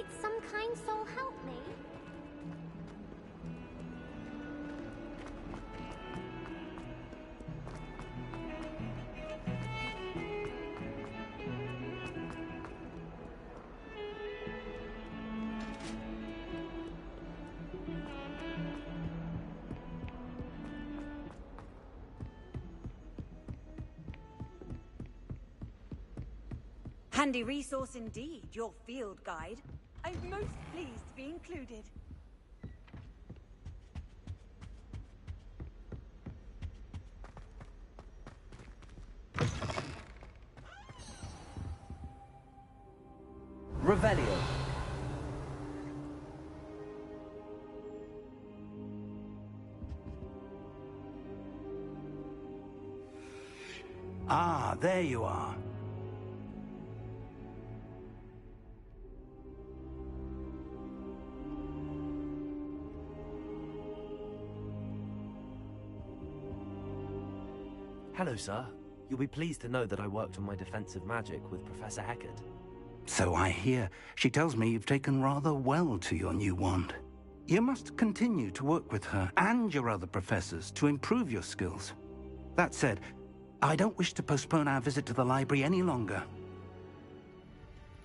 might some kind soul help me? Handy resource indeed, your field guide. I'm most pleased to be included. Revelio. Ah, there you are. Hello, sir. You'll be pleased to know that I worked on my defensive magic with Professor Hogwart. So I hear. She tells me you've taken rather well to your new wand. You must continue to work with her and your other professors to improve your skills. That said, I don't wish to postpone our visit to the library any longer.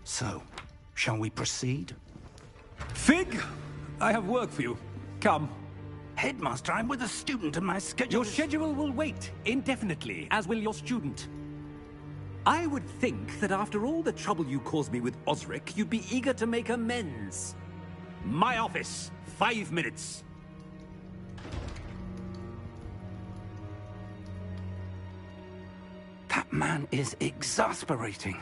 So, shall we proceed? Fig, I have work for you. Come. Headmaster, I'm with a student and my schedule Your schedule will wait indefinitely, as will your student. I would think that after all the trouble you caused me with Osric, you'd be eager to make amends. My office, 5 minutes. That man is exasperating.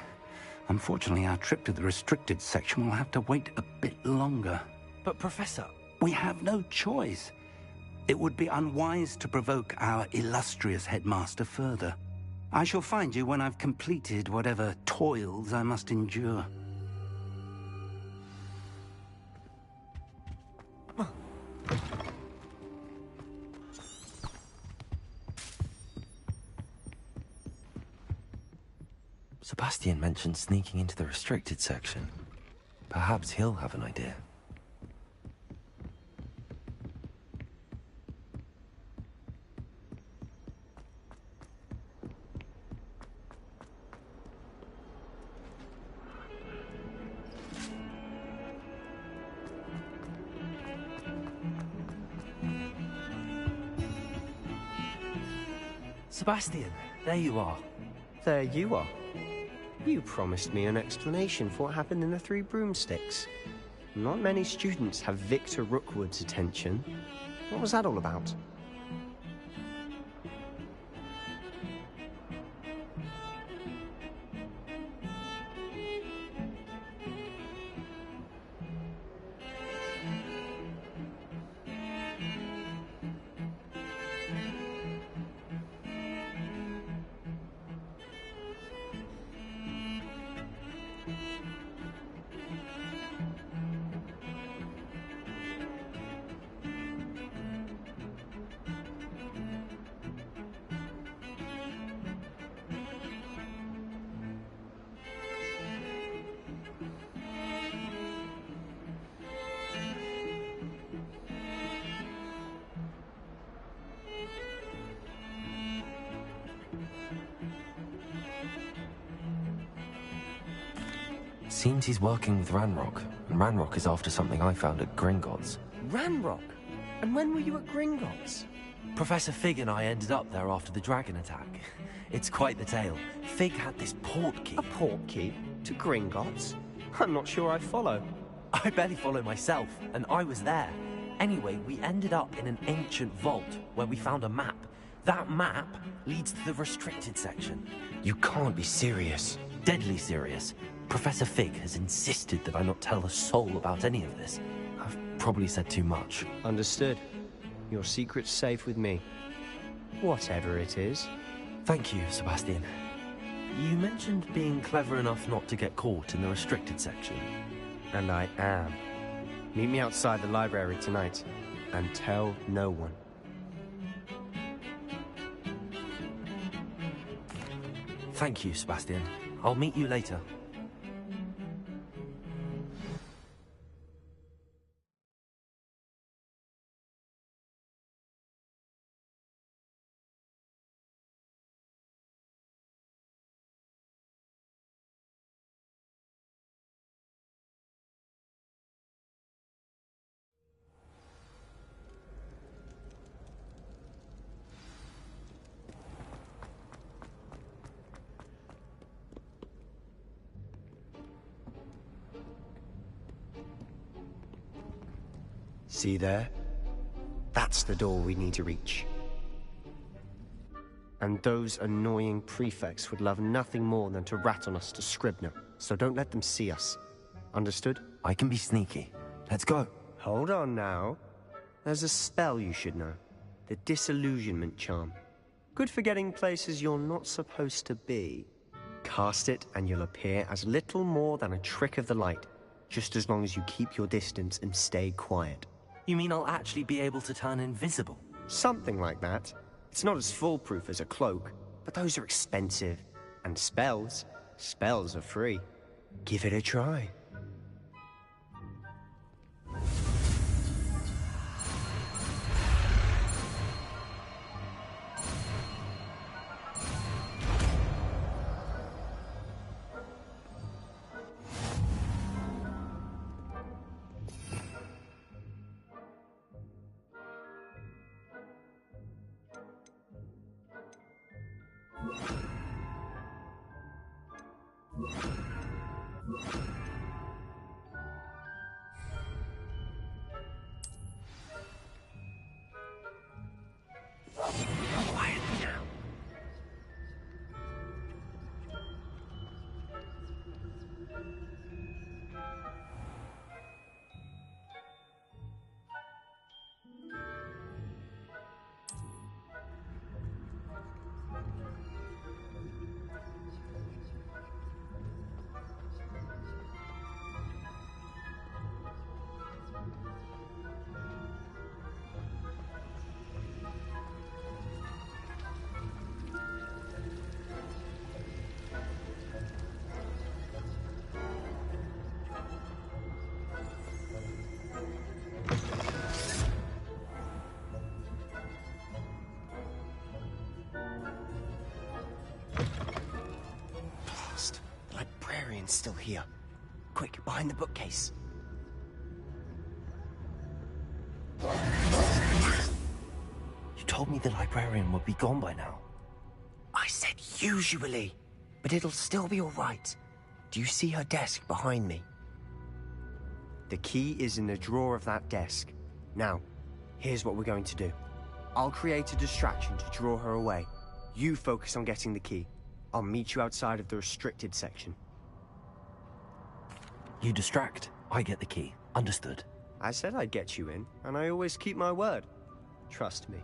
Unfortunately, our trip to the restricted section will have to wait a bit longer. But, Professor... We have no choice. It would be unwise to provoke our illustrious headmaster further. I shall find you when I've completed whatever toils I must endure. Sebastian mentioned sneaking into the restricted section. Perhaps he'll have an idea. Sebastian, there you are. There you are. You promised me an explanation for what happened in the Three Broomsticks. Not many students have Victor Rookwood's attention. What was that all about? Seems he's working with Ranrock, and Ranrock is after something I found at Gringotts. Ranrock? And when were you at Gringotts? Professor Fig and I ended up there after the dragon attack. It's quite the tale. Fig had this portkey. A portkey? To Gringotts? I'm not sure I follow. I barely follow myself, and I was there. Anyway, we ended up in an ancient vault where we found a map. That map leads to the restricted section. You can't be serious. Deadly serious. Professor Fig has insisted that I not tell a soul about any of this. I've probably said too much. Understood. Your secret's safe with me. Whatever it is. Thank you, Sebastian. You mentioned being clever enough not to get caught in the restricted section. And I am. Meet me outside the library tonight, and tell no one. Thank you, Sebastian. I'll meet you later. See there? That's the door we need to reach. And those annoying prefects would love nothing more than to rat on us to Scribner, so don't let them see us. Understood? I can be sneaky. Let's go. Hold on now. There's a spell you should know. The Disillusionment Charm. Good for getting places you're not supposed to be. Cast it and you'll appear as little more than a trick of the light, just as long as you keep your distance and stay quiet. You mean I'll actually be able to turn invisible? Something like that. It's not as foolproof as a cloak, but those are expensive. And spells are free. Give it a try. Still here. Quick, behind the bookcase. You told me the librarian would be gone by now. I said usually, but it'll still be all right. Do you see her desk behind me? The key is in the drawer of that desk. Now, here's what we're going to do. I'll create a distraction to draw her away. You focus on getting the key. I'll meet you outside of the restricted section. You distract, I get the key. Understood. I said I'd get you in, and I always keep my word. Trust me.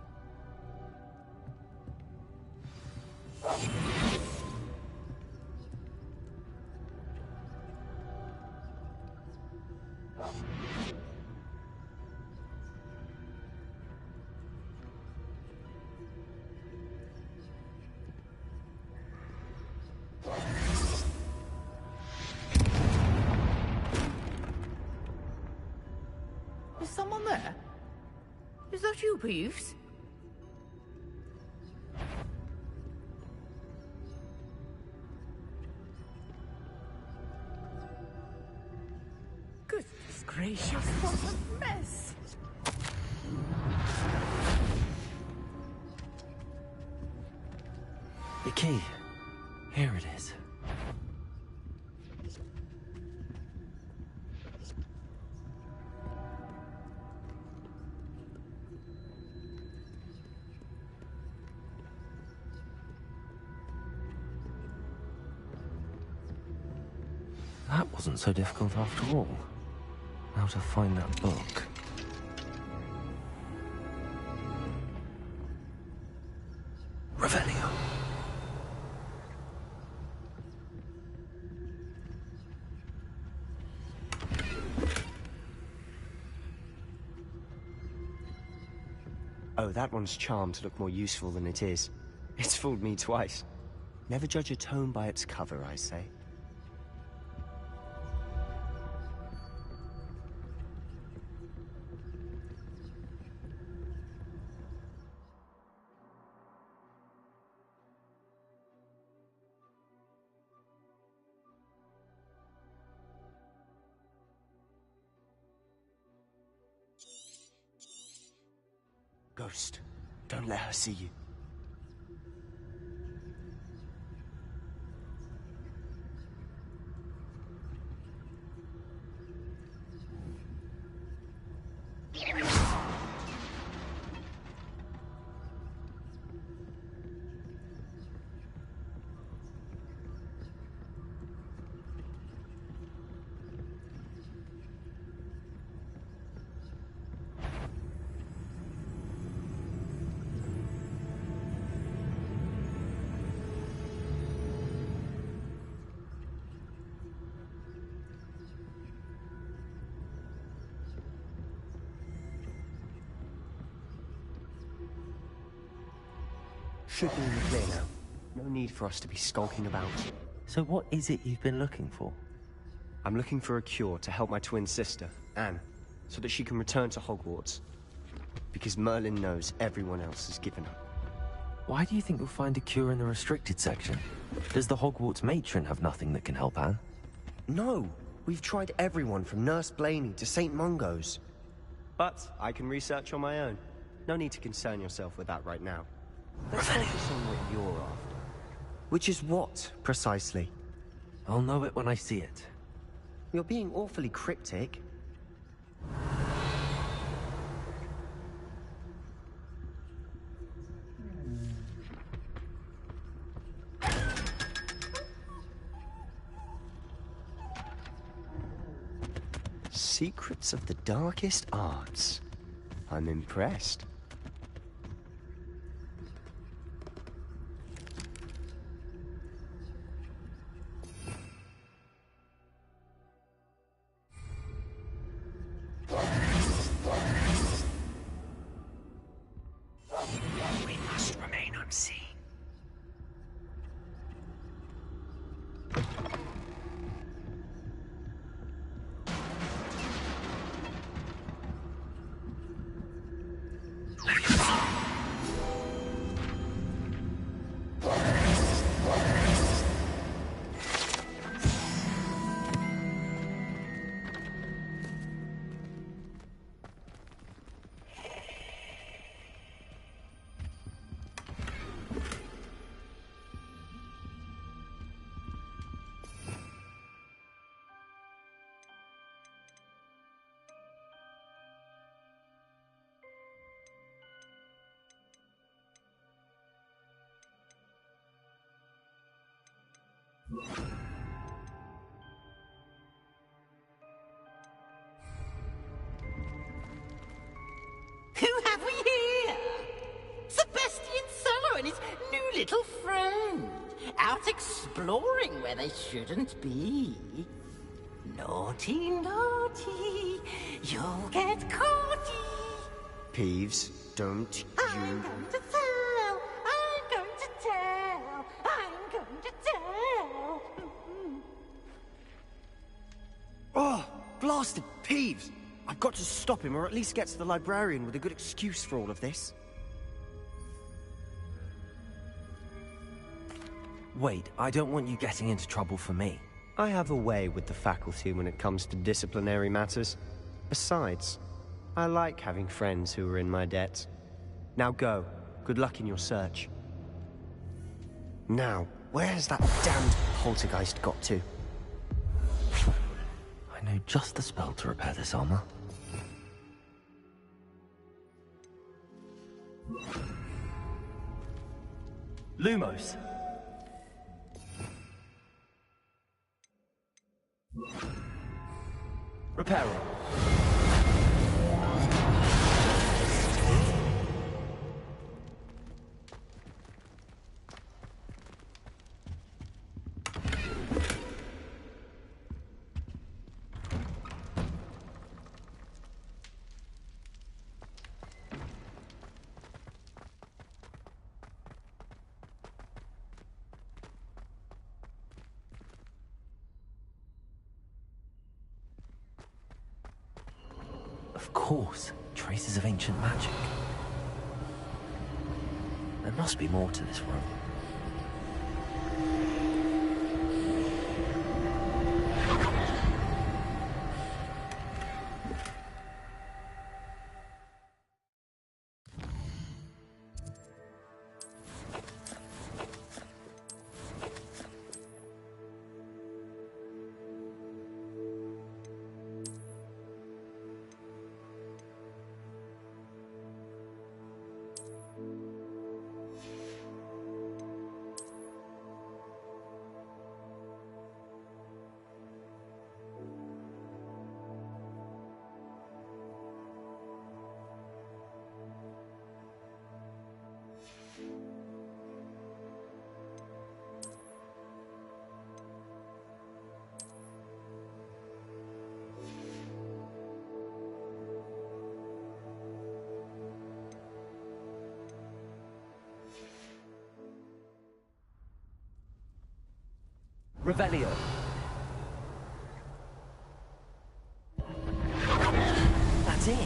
Is someone there? Is that you, Peeves? Goodness gracious, what a mess! The key. Here it is. That wasn't so difficult after all. Now to find that book. Revelio. Oh, that one's charmed to look more useful than it is. It's fooled me twice. Never judge a tome by its cover, I say. Ghost, don't let her see you. Should be in the clear now. No need for us to be skulking about. So what is it you've been looking for? I'm looking for a cure to help my twin sister, Anne, so that she can return to Hogwarts. Because Merlin knows everyone else has given up. Why do you think you'll find a cure in the restricted section? Does the Hogwarts matron have nothing that can help Anne? No! We've tried everyone from Nurse Blaney to St. Mungo's. But I can research on my own. No need to concern yourself with that right now. Let's focus on what you're after. Which is what, precisely? I'll know it when I see it. You're being awfully cryptic. Secrets of the darkest arts. I'm impressed. We must remain unseen. Who have we here? Sebastian Sallow and his new little friend. Out exploring where they shouldn't be. Naughty, naughty. You'll get caughty. Peeves, don't I'm you... going to tell. I'm going to tell. I'm going to tell. Oh, blasted Peeves! I've got to stop him, or at least get to the librarian with a good excuse for all of this. Wait, I don't want you getting into trouble for me. I have a way with the faculty when it comes to disciplinary matters. Besides, I like having friends who are in my debt. Now go. Good luck in your search. Now, where has that damned poltergeist got to? I know just the spell to repair this armor. Lumos. Repair it. Of course, traces of ancient magic. There must be more to this room. Revelio. That's it.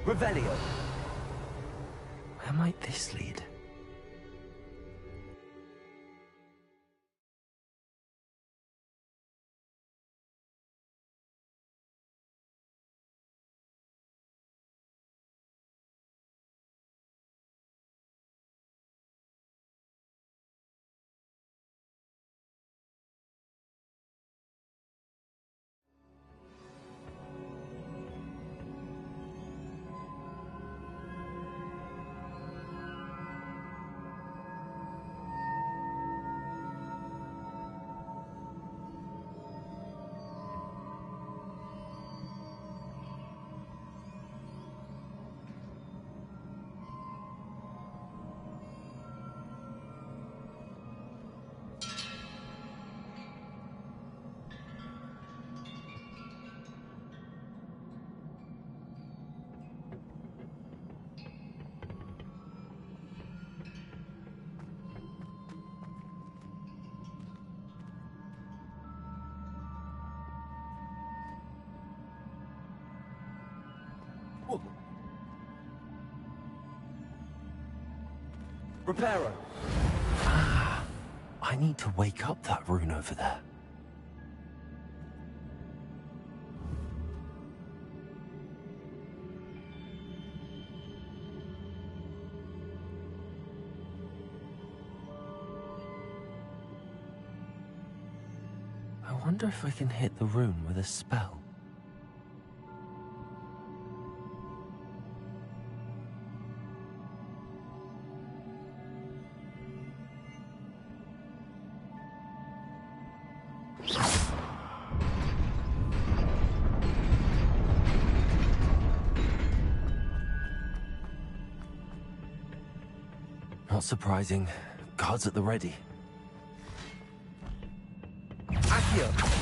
Revelio. Where might this lead? Reparo. Ah, I need to wake up that rune over there. I wonder if I can hit the rune with a spell. Not surprising. Guards at the ready. Accio!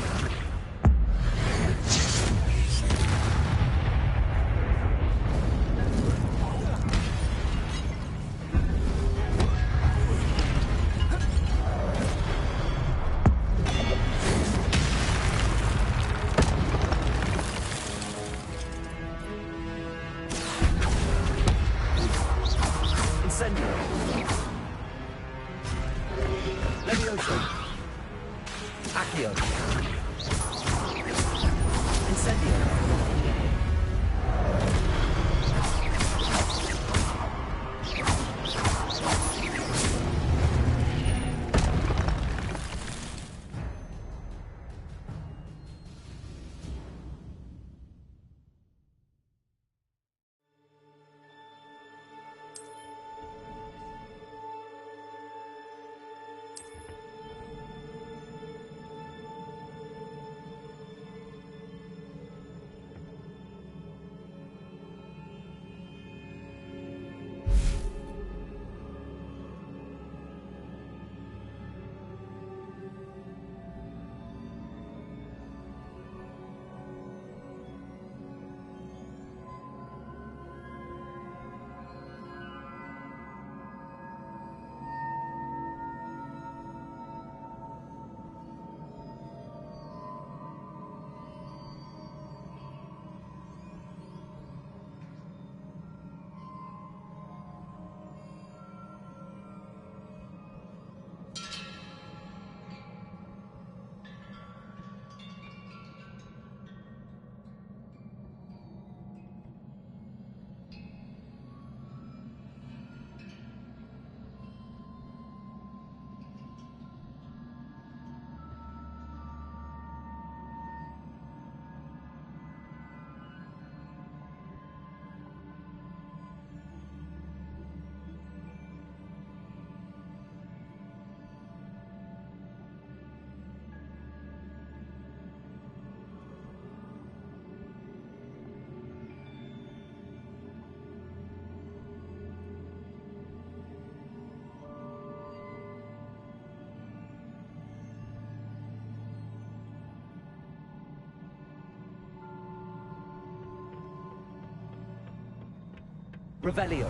Revelio.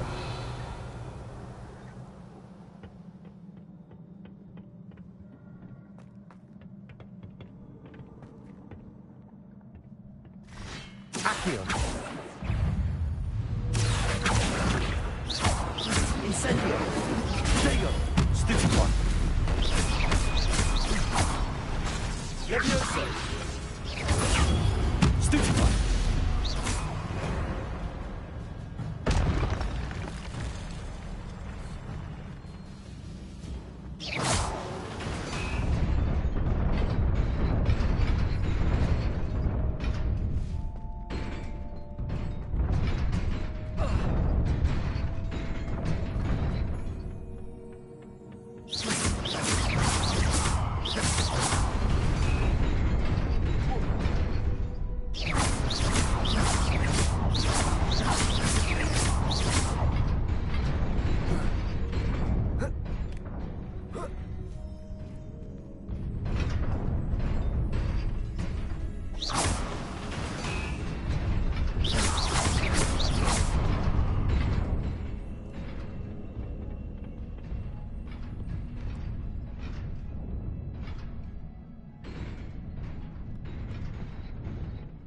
Accio. Incendio. Stego. Stupefy. Levioso. Stupefy.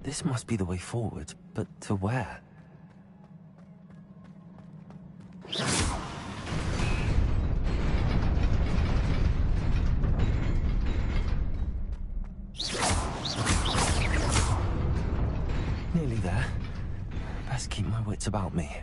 This must be the way forward, but to where? Nearly there. Best keep my wits about me.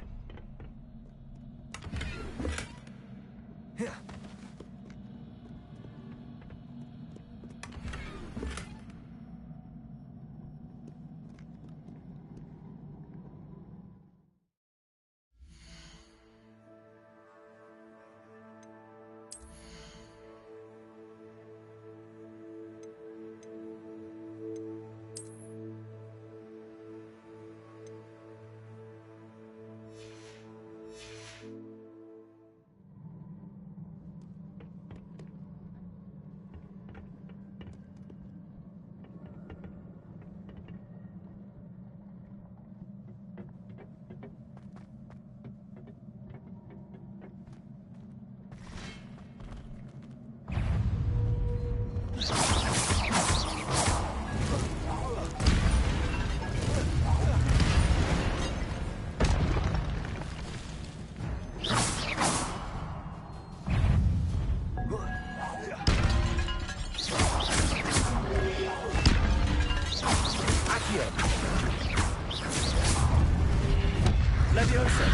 Leviosa.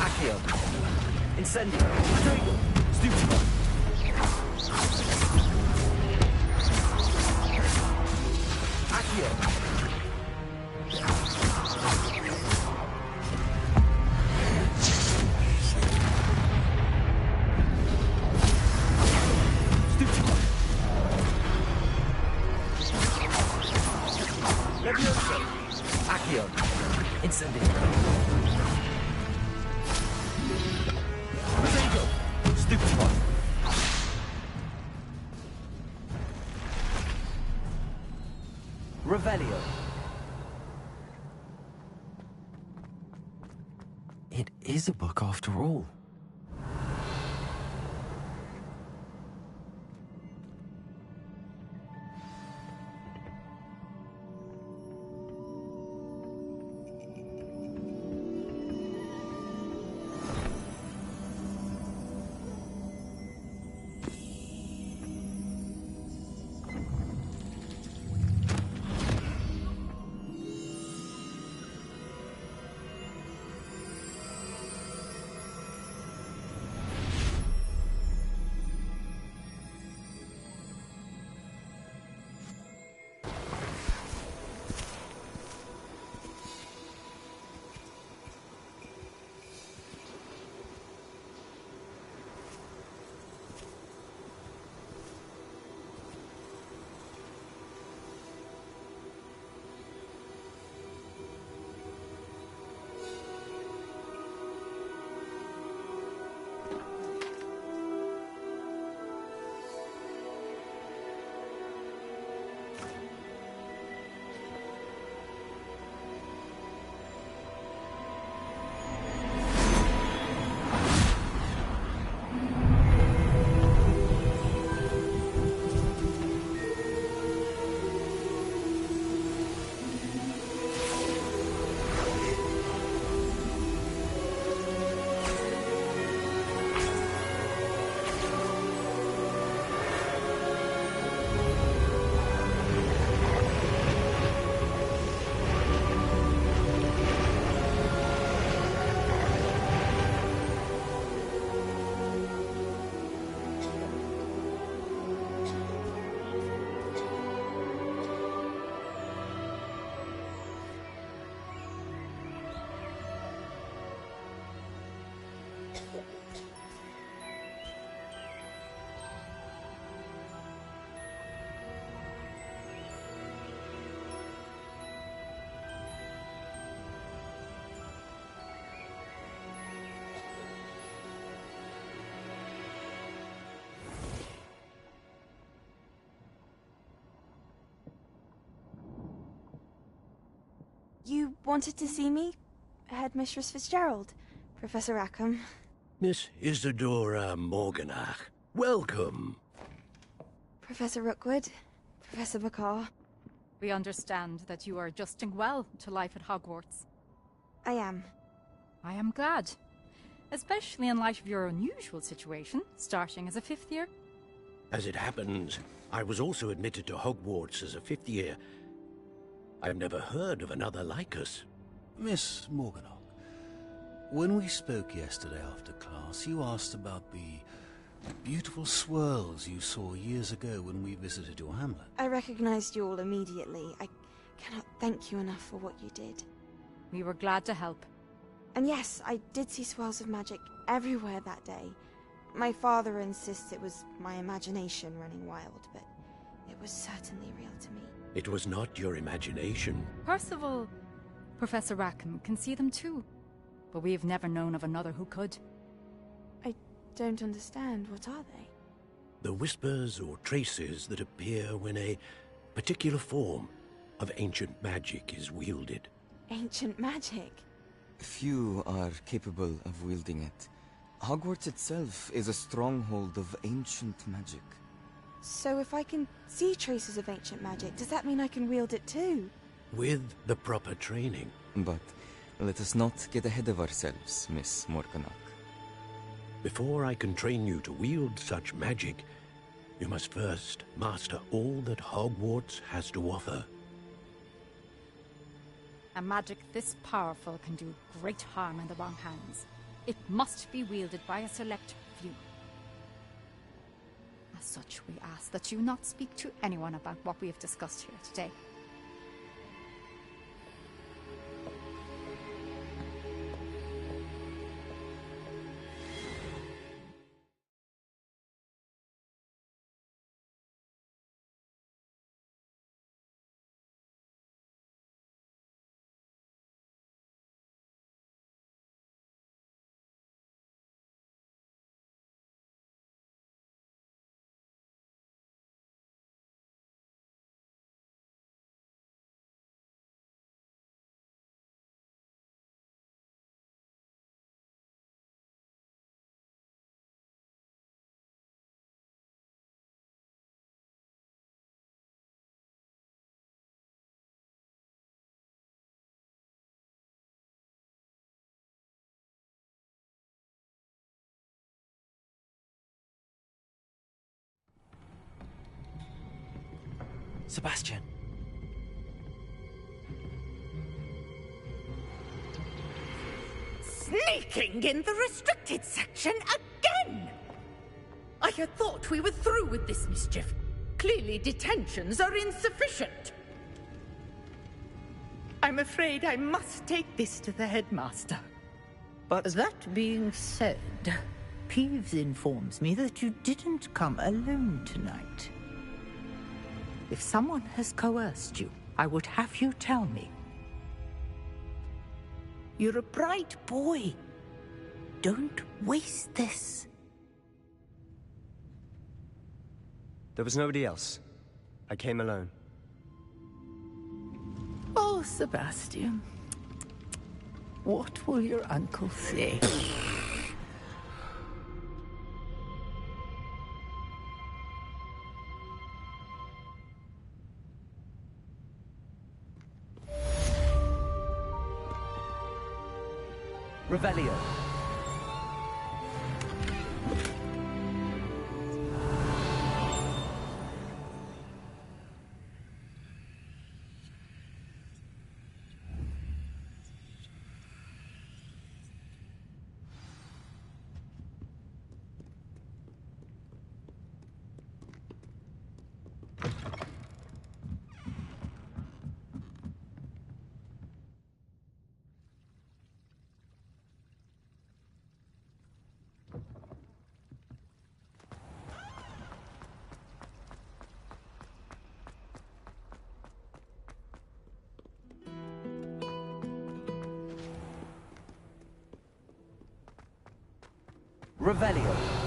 Accio. Incendio. Stego. Stupefy. Accio. Stupefy. Leviosa. Accio. Incendio. Stego. Stupefy. Revelio. It is a book after all. You wanted to see me? Headmistress Fitzgerald, Professor Rackham. Miss Isadora Morganach, welcome. Professor Rookwood, Professor Bakar. We understand that you are adjusting well to life at Hogwarts. I am. I am glad. Especially in light of your unusual situation, starting as a 5th year. As it happens, I was also admitted to Hogwarts as a 5th year. I've never heard of another like us. Miss Morganach, when we spoke yesterday after class, you asked about the beautiful swirls you saw years ago when we visited your hamlet. I recognized you all immediately. I cannot thank you enough for what you did. We were glad to help. And yes, I did see swirls of magic everywhere that day. My father insists it was my imagination running wild, but it was certainly real to me. It was not your imagination. Percival, Professor Rackham can see them too. But we have never known of another who could. I don't understand. What are they? The whispers or traces that appear when a particular form of ancient magic is wielded. Ancient magic? Few are capable of wielding it. Hogwarts itself is a stronghold of ancient magic. So if I can see traces of ancient magic, does that mean I can wield it too? With the proper training. But let us not get ahead of ourselves, Miss Morganach. Before I can train you to wield such magic, you must first master all that Hogwarts has to offer. A magic this powerful can do great harm in the wrong hands. It must be wielded by a select few. As such, we ask that you not speak to anyone about what we have discussed here today. Sebastian. Sneaking in the restricted section again! I had thought we were through with this mischief. Clearly detentions are insufficient. I'm afraid I must take this to the headmaster. But That being said, Peeves informs me that you didn't come alone tonight. If someone has coerced you, I would have you tell me. You're a bright boy. Don't waste this. There was nobody else. I came alone. Oh, Sebastian. What will your uncle say? Revelio. Revelio.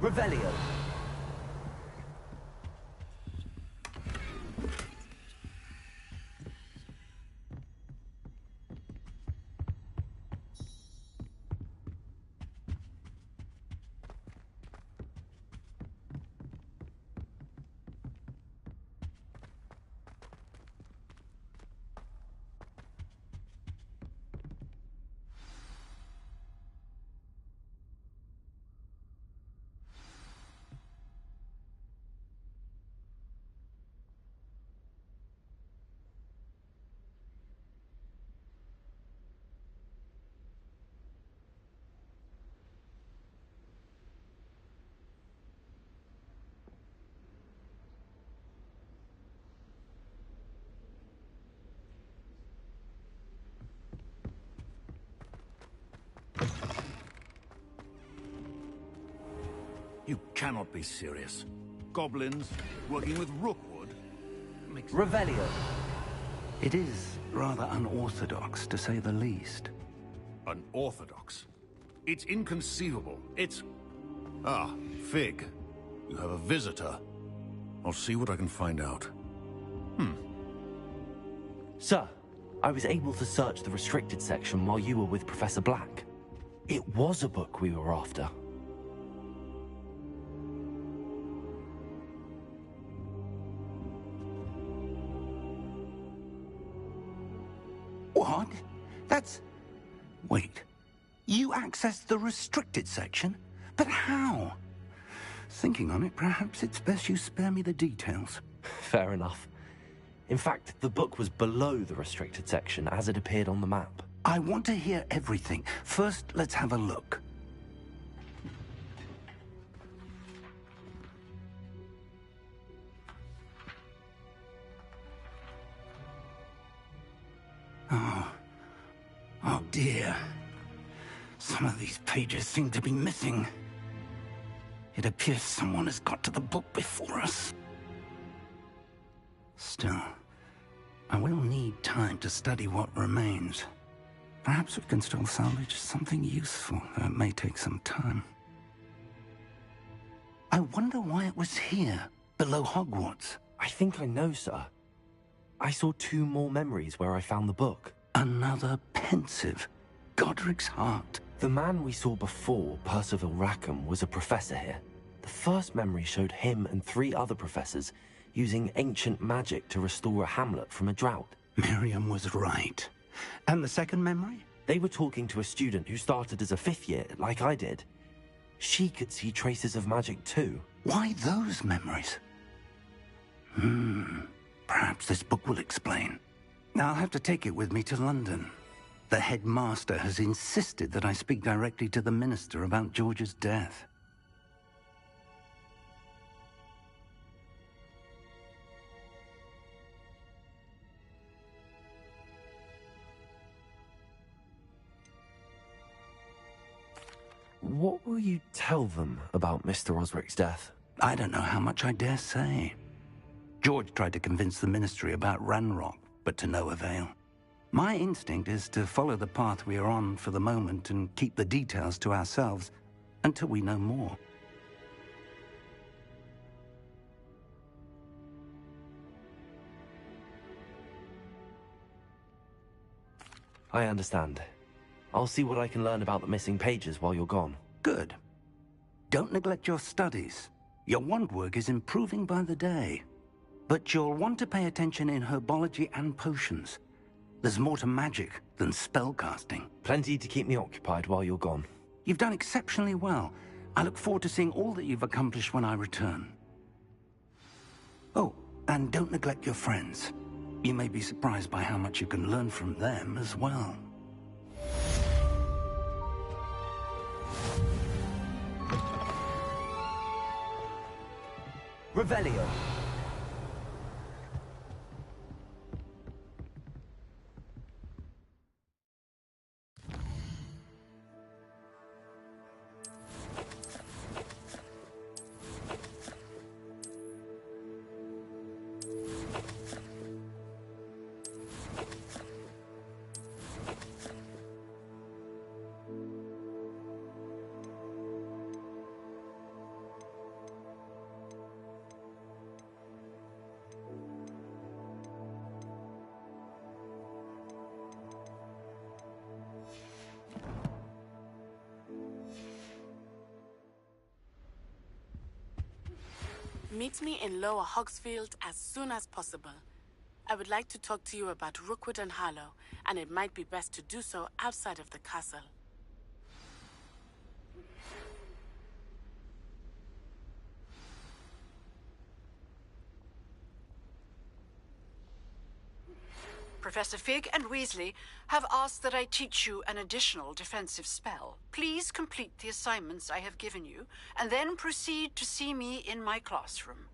Revelio. You cannot be serious. Goblins working with Rookwood makes... Revelio. It is rather unorthodox, to say the least. Unorthodox? It's inconceivable. It's... Ah, Fig. You have a visitor. I'll see what I can find out. Sir, I was able to search the restricted section while you were with Professor Black. It was a book we were after. What? That's... Wait. You accessed the restricted section? But how? Thinking on it, perhaps it's best you spare me the details. Fair enough. In fact, the book was below the restricted section as it appeared on the map. I want to hear everything. First, let's have a look. Oh dear. Some of these pages seem to be missing. It appears someone has got to the book before us. Still, I will need time to study what remains. Perhaps we can still salvage something useful, though it may take some time. I wonder why it was here, below Hogwarts. I think I know, sir. I saw 2 more memories where I found the book. Another pensive. Godric's heart. The man we saw before, Percival Rackham, was a professor here. The first memory showed him and 3 other professors using ancient magic to restore a hamlet from a drought. Miriam was right. And the second memory? They were talking to a student who started as a 5th year, like I did. She could see traces of magic too. Why those memories? Perhaps this book will explain. I'll have to take it with me to London. The headmaster has insisted that I speak directly to the minister about George's death. What will you tell them about Mr. Osric's death? I don't know how much I dare say. George tried to convince the ministry about Ranrock, but to no avail. My instinct is to follow the path we are on for the moment and keep the details to ourselves until we know more. I understand. I'll see what I can learn about the missing pages while you're gone. Good. Don't neglect your studies. Your wand work is improving by the day. But you'll want to pay attention in herbology and potions. There's more to magic than spellcasting. Plenty to keep me occupied while you're gone. You've done exceptionally well. I look forward to seeing all that you've accomplished when I return. Oh, and don't neglect your friends. You may be surprised by how much you can learn from them as well. Revelio. Meet me in Lower Hogsfield as soon as possible. I would like to talk to you about Rookwood and Harlow, and it might be best to do so outside of the castle. Professor Fig and Weasley have asked that I teach you an additional defensive spell. Please complete the assignments I have given you, and then proceed to see me in my classroom.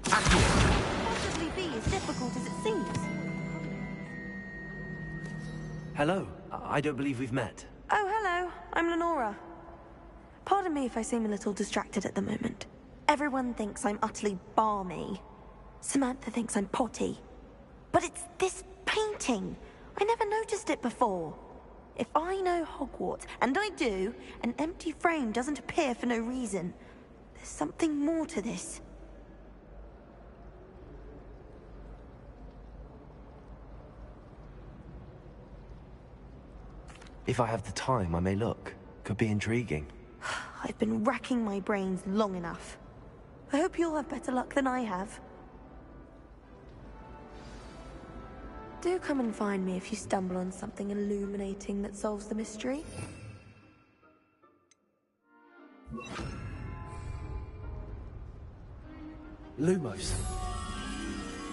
Possibly be as difficult as it seems. Hello. I don't believe we've met. Oh, hello. I'm Lenora. Pardon me if I seem a little distracted at the moment. Everyone thinks I'm utterly balmy. Samantha thinks I'm potty. But it's this painting. I never noticed it before. If I know Hogwarts, and I do, an empty frame doesn't appear for no reason. There's something more to this. If I have the time, I may look. Could be intriguing. I've been racking my brains long enough. I hope you'll have better luck than I have. Do come and find me if you stumble on something illuminating that solves the mystery. Lumos.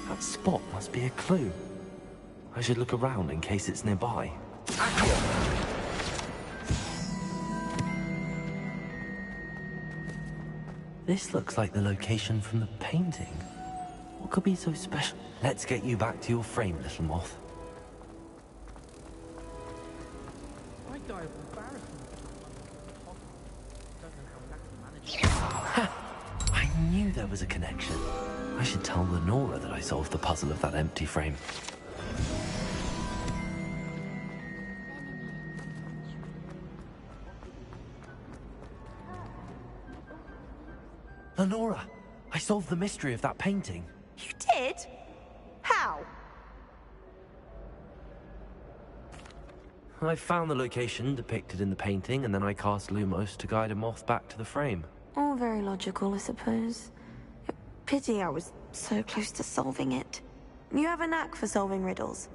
That spot must be a clue. I should look around in case it's nearby. This looks like the location from the painting. What could be so special? Let's get you back to your frame, little moth. I die of embarrassment. Don't know how that managed. I knew there was a connection. I should tell Lenora that I solved the puzzle of that empty frame. Lenora, I solved the mystery of that painting. You did? How? I found the location depicted in the painting, and then I cast Lumos to guide a moth back to the frame. All very logical, I suppose. Pity I was so close to solving it. You have a knack for solving riddles.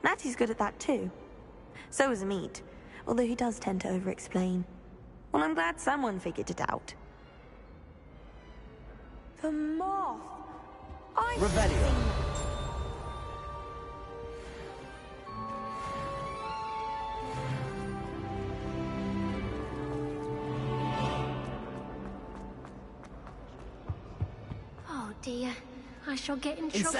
Natty's good at that too. So is Amit, although he does tend to over-explain. Well, I'm glad someone figured it out. The moth! Revelio. Oh dear, I shall get in trouble.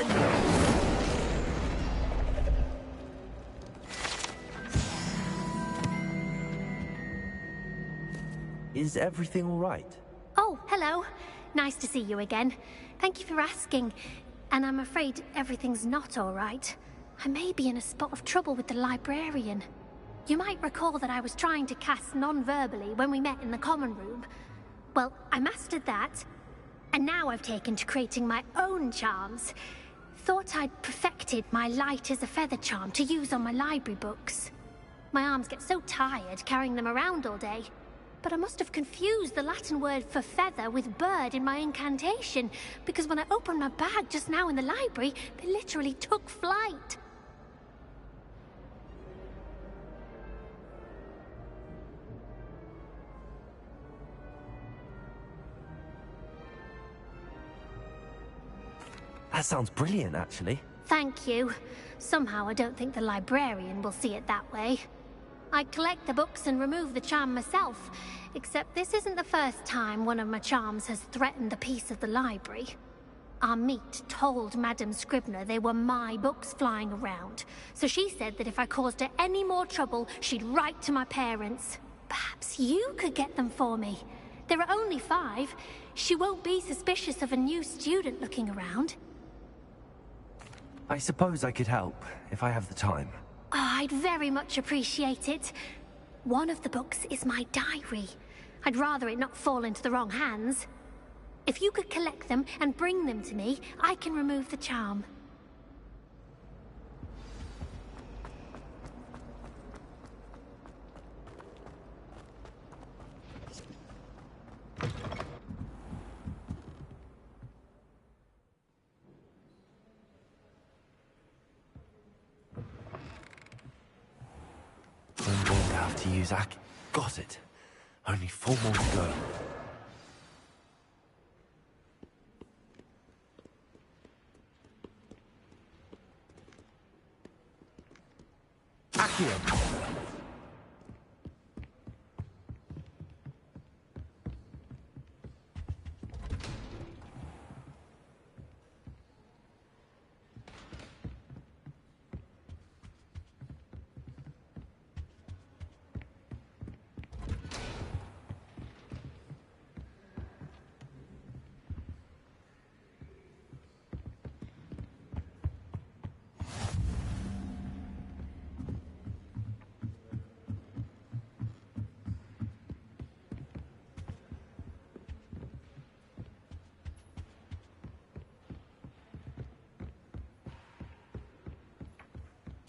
Is everything all right? Oh, hello. Nice to see you again. Thank you for asking. And I'm afraid everything's not all right. I may be in a spot of trouble with the librarian. You might recall that I was trying to cast non-verbally when we met in the common room. Well, I mastered that, and now I've taken to creating my own charms. Thought I'd perfected my light as a feather charm to use on my library books. My arms get so tired carrying them around all day. But I must have confused the Latin word for feather with bird in my incantation, because when I opened my bag just now in the library, they literally took flight. That sounds brilliant, actually. Thank you. Somehow I don't think the librarian will see it that way. I collect the books and remove the charm myself, except this isn't the first time one of my charms has threatened the peace of the library. Amit told Madame Scribner they were my books flying around, so she said that if I caused her any more trouble, she'd write to my parents. Perhaps you could get them for me. There are only 5. She won't be suspicious of a new student looking around. I suppose I could help, if I have the time. Oh, I'd very much appreciate it. One of the books is my diary. I'd rather it not fall into the wrong hands. If you could collect them and bring them to me, I can remove the charm. I'm going to have to use Got it. Only 4 more to go. Accio!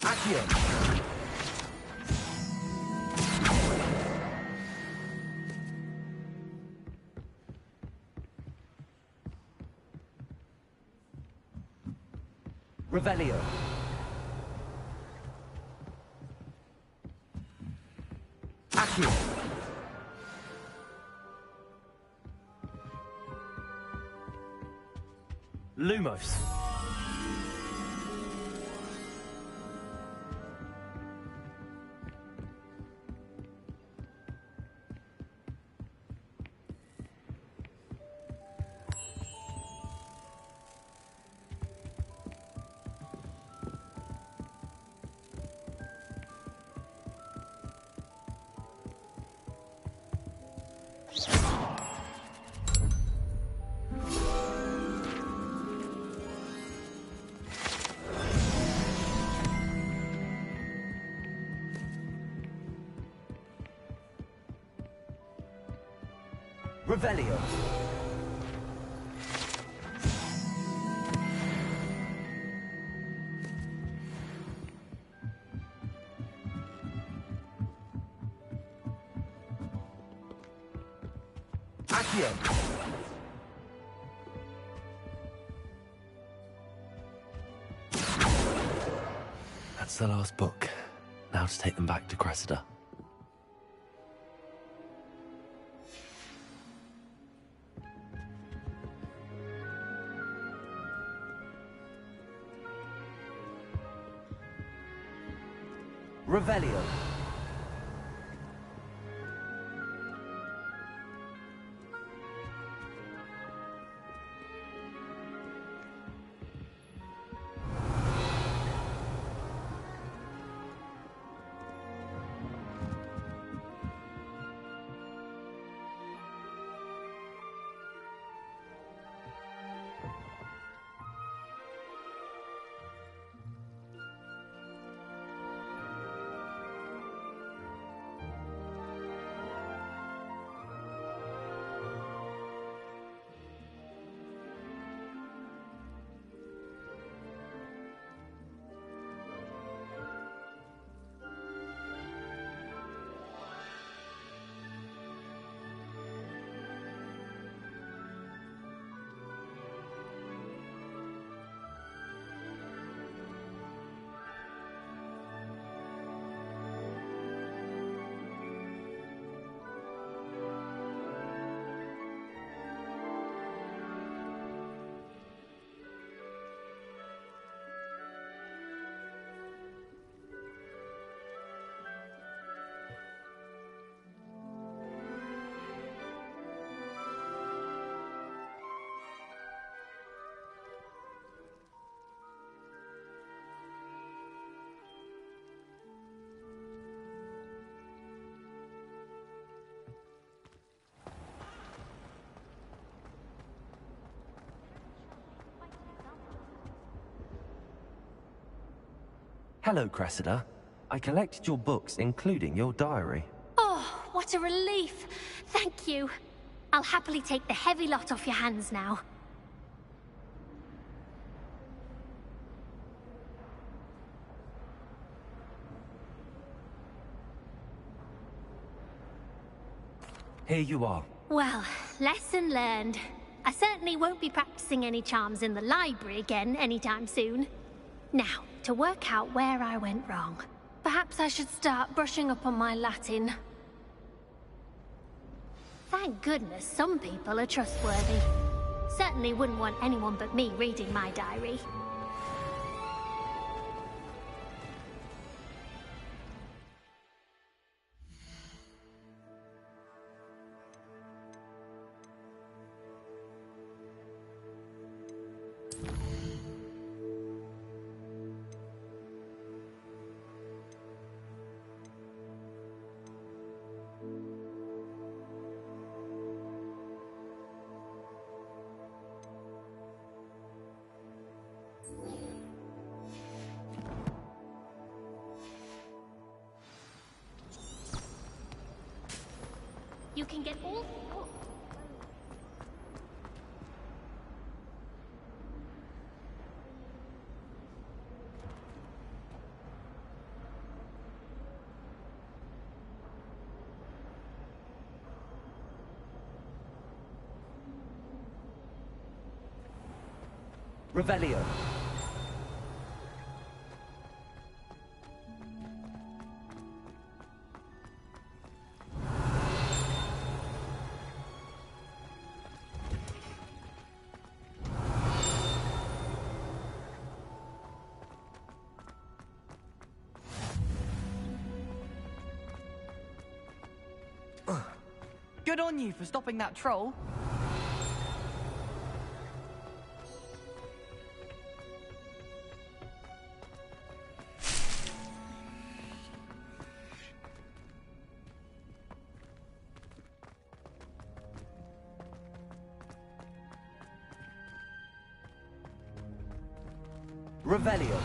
Accio! Revelio. Accio. Lumos. Revelio. Accio. That's the last book. Now to take them back to Cressida. Revelio. Hello, Cressida. I collected your books, including your diary. Oh, what a relief. Thank you. I'll happily take the heavy lot off your hands now. Here you are. Well, lesson learned. I certainly won't be practicing any charms in the library again anytime soon. Now, to work out where I went wrong. Perhaps I should start brushing up on my Latin. Thank goodness some people are trustworthy. Certainly wouldn't want anyone but me reading my diary. You can get all... Oh. Revelio. Good on you for stopping that troll. Revelio.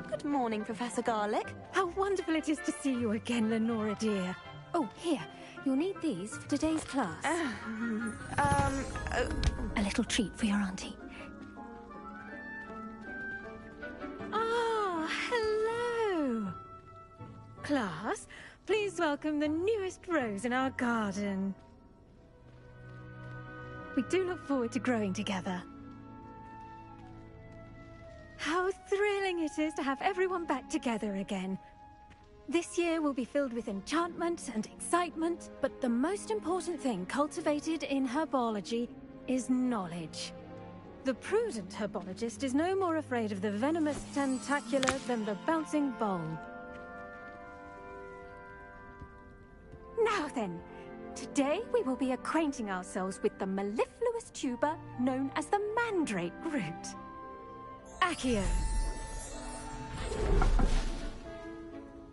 Good morning, Professor Garlick. How wonderful it is to see you again, Lenora dear. Oh, here. You'll need these for today's class. A little treat for your auntie. Ah, hello. Class, please welcome the newest rose in our garden. We do look forward to growing together. How thrilling it is to have everyone back together again. This year will be filled with enchantment and excitement, but the most important thing cultivated in herbology is knowledge. The prudent herbologist is no more afraid of the venomous tentacula than the bouncing bulb. Now then, today we will be acquainting ourselves with the mellifluous tuber known as the mandrake root. Accio.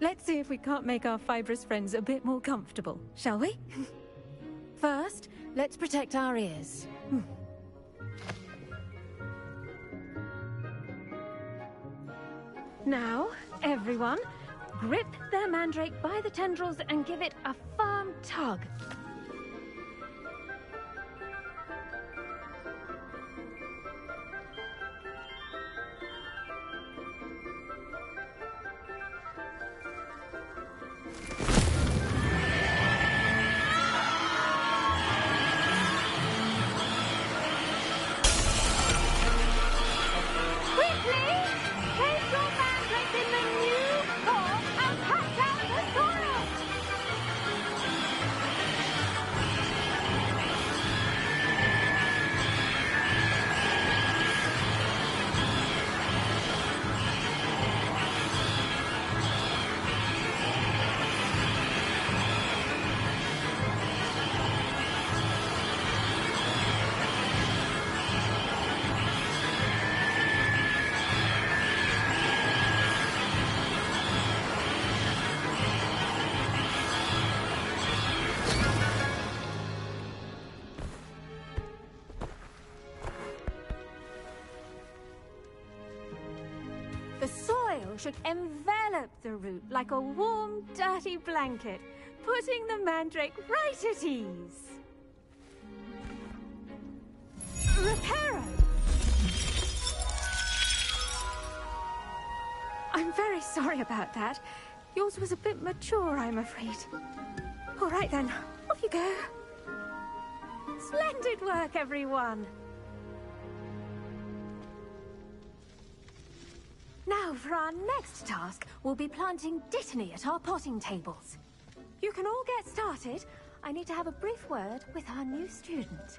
Let's see if we can't make our fibrous friends a bit more comfortable, shall we? First, let's protect our ears. Now, everyone, grip their mandrake by the tendrils and give it a firm tug. The soil should envelop the root like a warm, dirty blanket, putting the mandrake right at ease. Reparo! I'm very sorry about that. Yours was a bit mature, I'm afraid. All right then, off you go. Splendid work, everyone! Now, for our next task, we'll be planting Dittany at our potting tables. You can all get started. I need to have a brief word with our new student.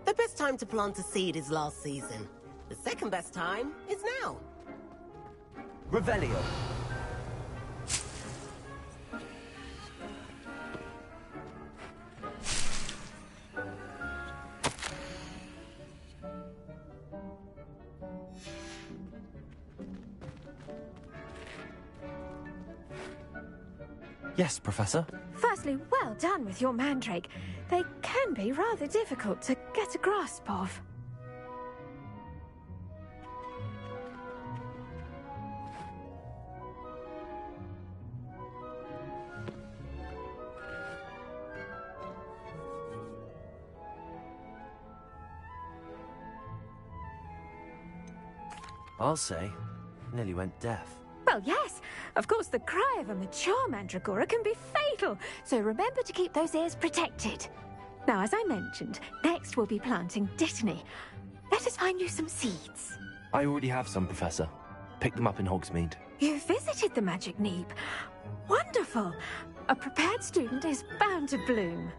The best time to plant a seed is last season. The second best time is now. Revelio. Yes, Professor. Firstly, well done with your mandrake. They can be rather difficult to get a grasp of. I'll say, nearly went deaf. Well, yes. Of course, the cry of a mature mandragora can be fatal, so remember to keep those ears protected. Now, as I mentioned, next we'll be planting Dittany. Let us find you some seeds. I already have some, Professor. Picked them up in Hogsmeade. You visited the Magic Neep. Wonderful. A prepared student is bound to bloom.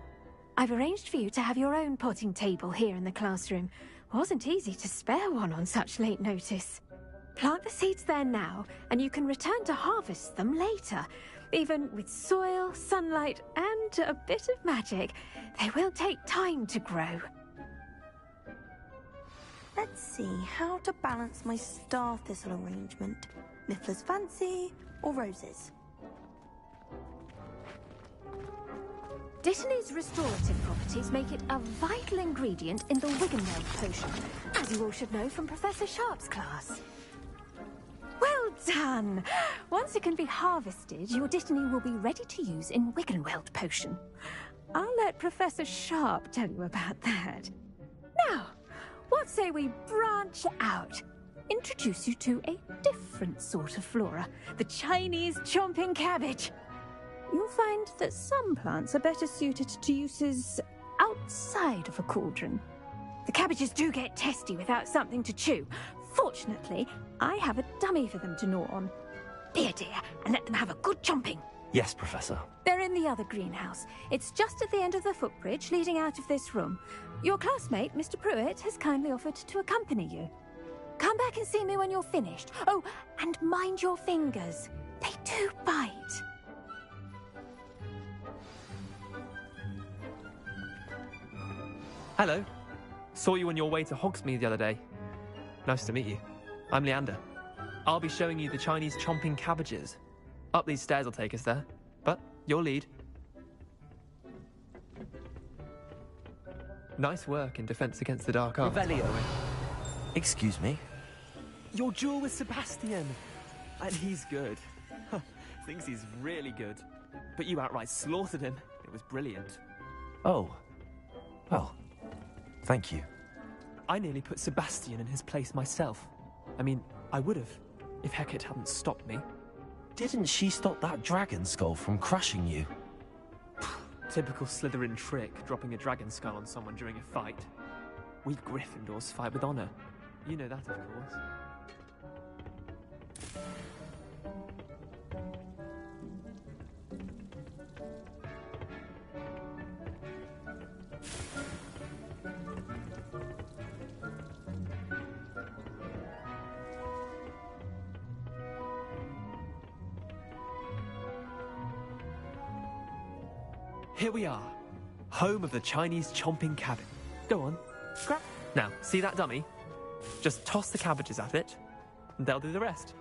I've arranged for you to have your own potting table here in the classroom. Wasn't easy to spare one on such late notice. Plant the seeds there now, and you can return to harvest them later. Even with soil, sunlight, and a bit of magic, they will take time to grow. Let's see how to balance my star thistle arrangement. Miffler's Fancy or roses? Dittany's restorative properties make it a vital ingredient in the Wiggenweld potion, as you all should know from Professor Sharp's class. Well done! Once it can be harvested, your Dittany will be ready to use in Wiggenweld potion. I'll let Professor Sharp tell you about that. Now, what say we branch out? Introduce you to a different sort of flora, the Chinese chomping cabbage. You'll find that some plants are better suited to uses outside of a cauldron. The cabbages do get testy without something to chew. Fortunately, I have a dummy for them to gnaw on. Be a dear, and let them have a good chomping. Yes, Professor. They're in the other greenhouse. It's just at the end of the footbridge leading out of this room. Your classmate, Mr. Pruitt, has kindly offered to accompany you. Come back and see me when you're finished. Oh, and mind your fingers. They do bite. Hello. Saw you on your way to Hogsmeade the other day. Nice to meet you. I'm Leander. I'll be showing you the Chinese chomping cabbages. Up these stairs will take us there, but your lead. Nice work in Defense Against the Dark Arts. Revelio. Excuse me? Your duel with Sebastian. And he's good. Thinks he's really good. But you outright slaughtered him. It was brilliant. Oh. Well, thank you. I nearly put Sebastian in his place myself. I mean, I would have, if Hecate hadn't stopped me. Didn't she stop that dragon skull from crushing you? Typical Slytherin trick, dropping a dragon skull on someone during a fight. We Gryffindors fight with honor. You know that, of course. Here we are, home of the Chinese chomping cabbage. Go on, grab. Now, see that dummy? Just toss the cabbages at it, and they'll do the rest.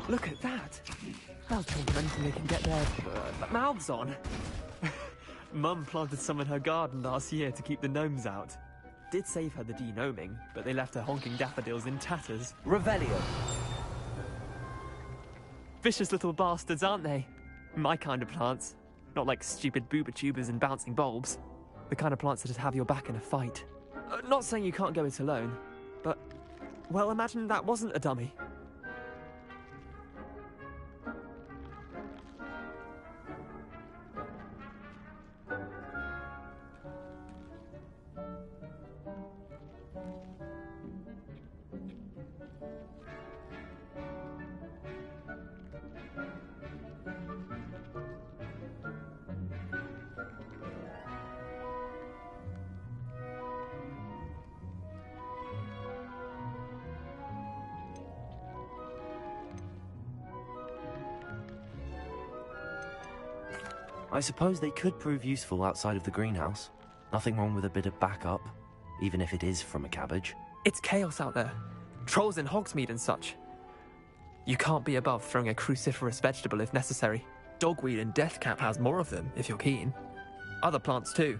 Look at that! They'll chomp anything they can get their mouths on. Mum planted some in her garden last year to keep the gnomes out. Did save her the de-gnoming, but they left her honking daffodils in tatters. Revelio. Vicious little bastards, aren't they? My kind of plants. Not like stupid booba tubers and bouncing bulbs. The kind of plants that'd have your back in a fight. Not saying you can't go it alone, but... well, imagine that wasn't a dummy. I suppose they could prove useful outside of the greenhouse. Nothing wrong with a bit of backup, even if it is from a cabbage. It's chaos out there. Trolls in Hogsmeade and such. You can't be above throwing a cruciferous vegetable if necessary. Dogweed and deathcap has more of them, if you're keen. Other plants too.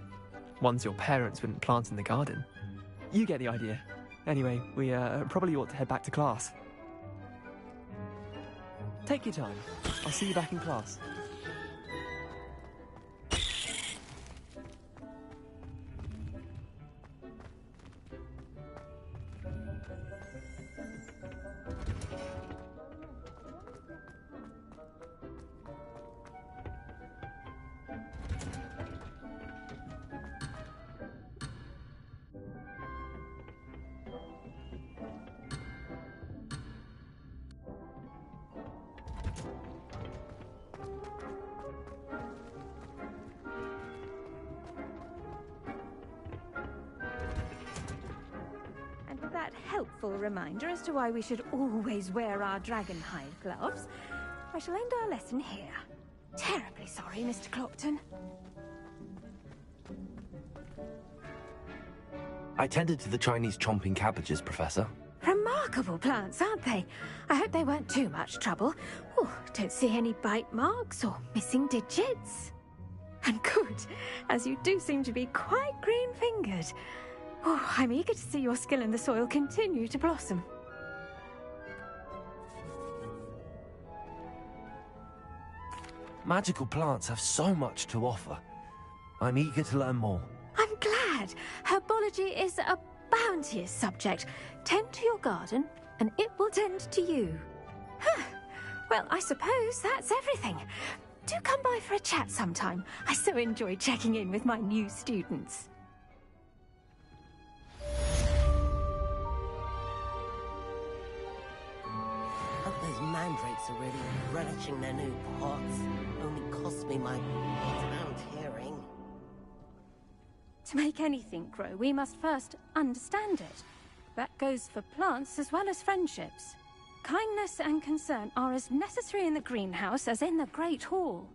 Ones your parents wouldn't plant in the garden. You get the idea. Anyway, we probably ought to head back to class. Take your time. I'll see you back in class. That helpful reminder as to why we should always wear our dragonhide gloves, I shall end our lesson here. Terribly sorry, Mr. Clopton. I tended to the Chinese chomping cabbages, Professor. Remarkable plants, aren't they? I hope they weren't too much trouble. Oh, don't see any bite marks or missing digits. And good, as you do seem to be quite green-fingered. Oh, I'm eager to see your skill in the soil continue to blossom. Magical plants have so much to offer. I'm eager to learn more. I'm glad. Herbology is a bounteous subject. Tend to your garden, and it will tend to you. Huh. Well, I suppose that's everything. Do come by for a chat sometime. I so enjoy checking in with my new students. Those mandrakes are really relishing their new pots. Only cost me my damned hearing. To make anything grow, we must first understand it. That goes for plants as well as friendships. Kindness and concern are as necessary in the greenhouse as in the Great Hall.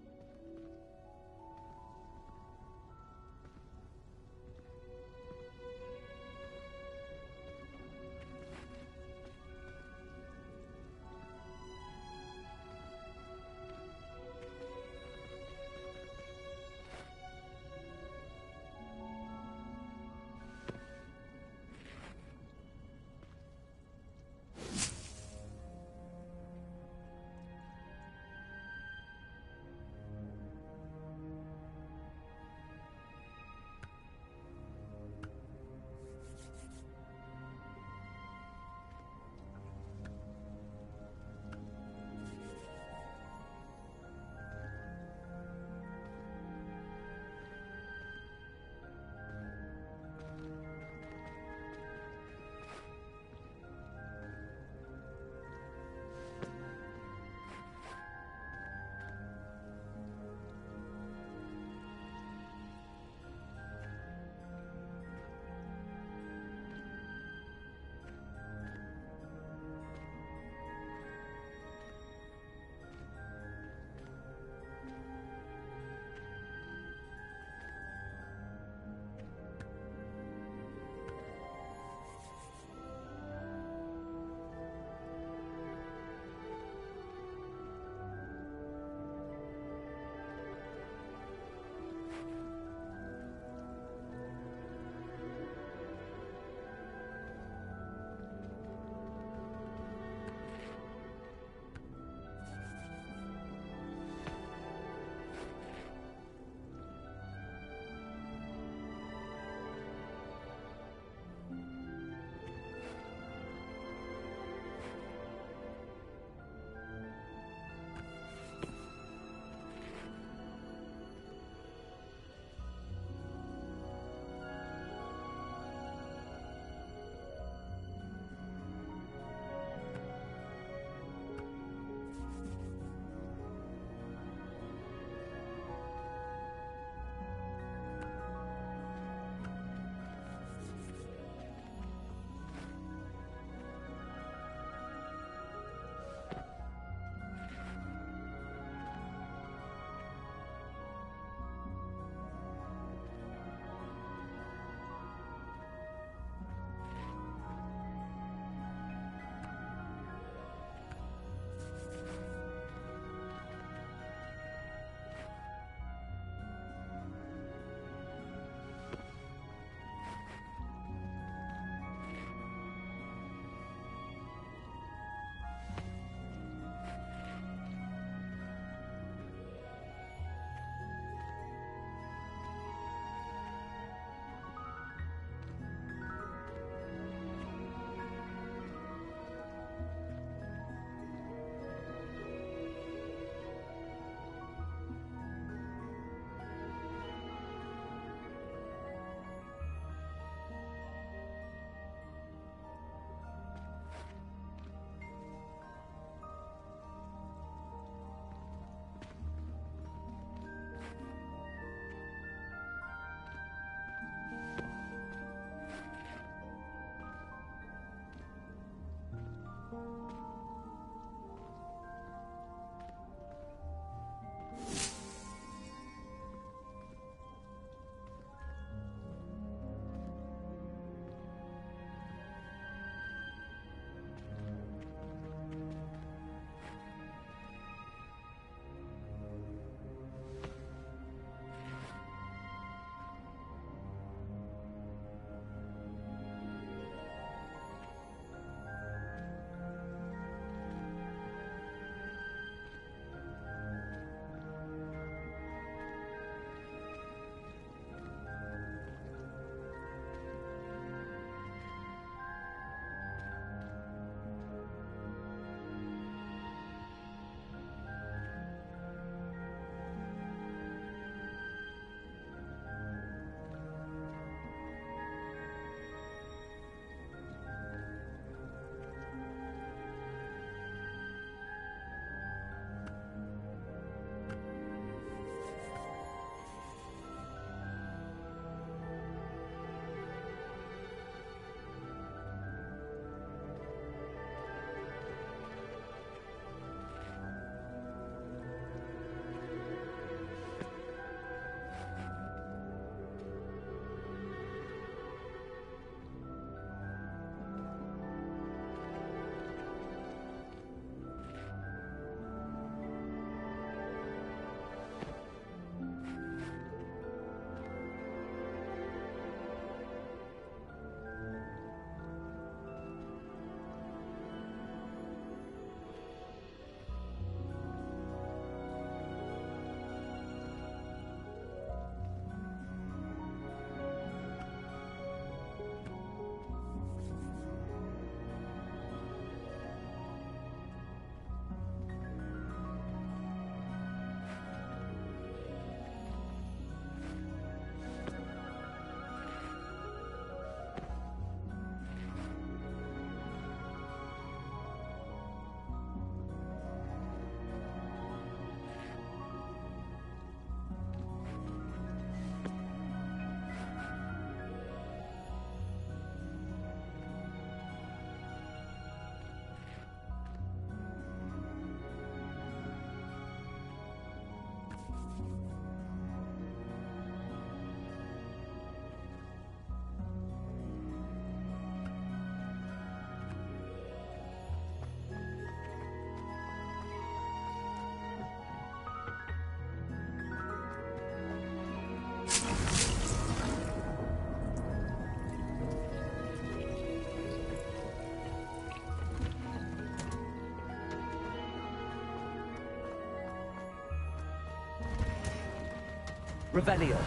Revelio.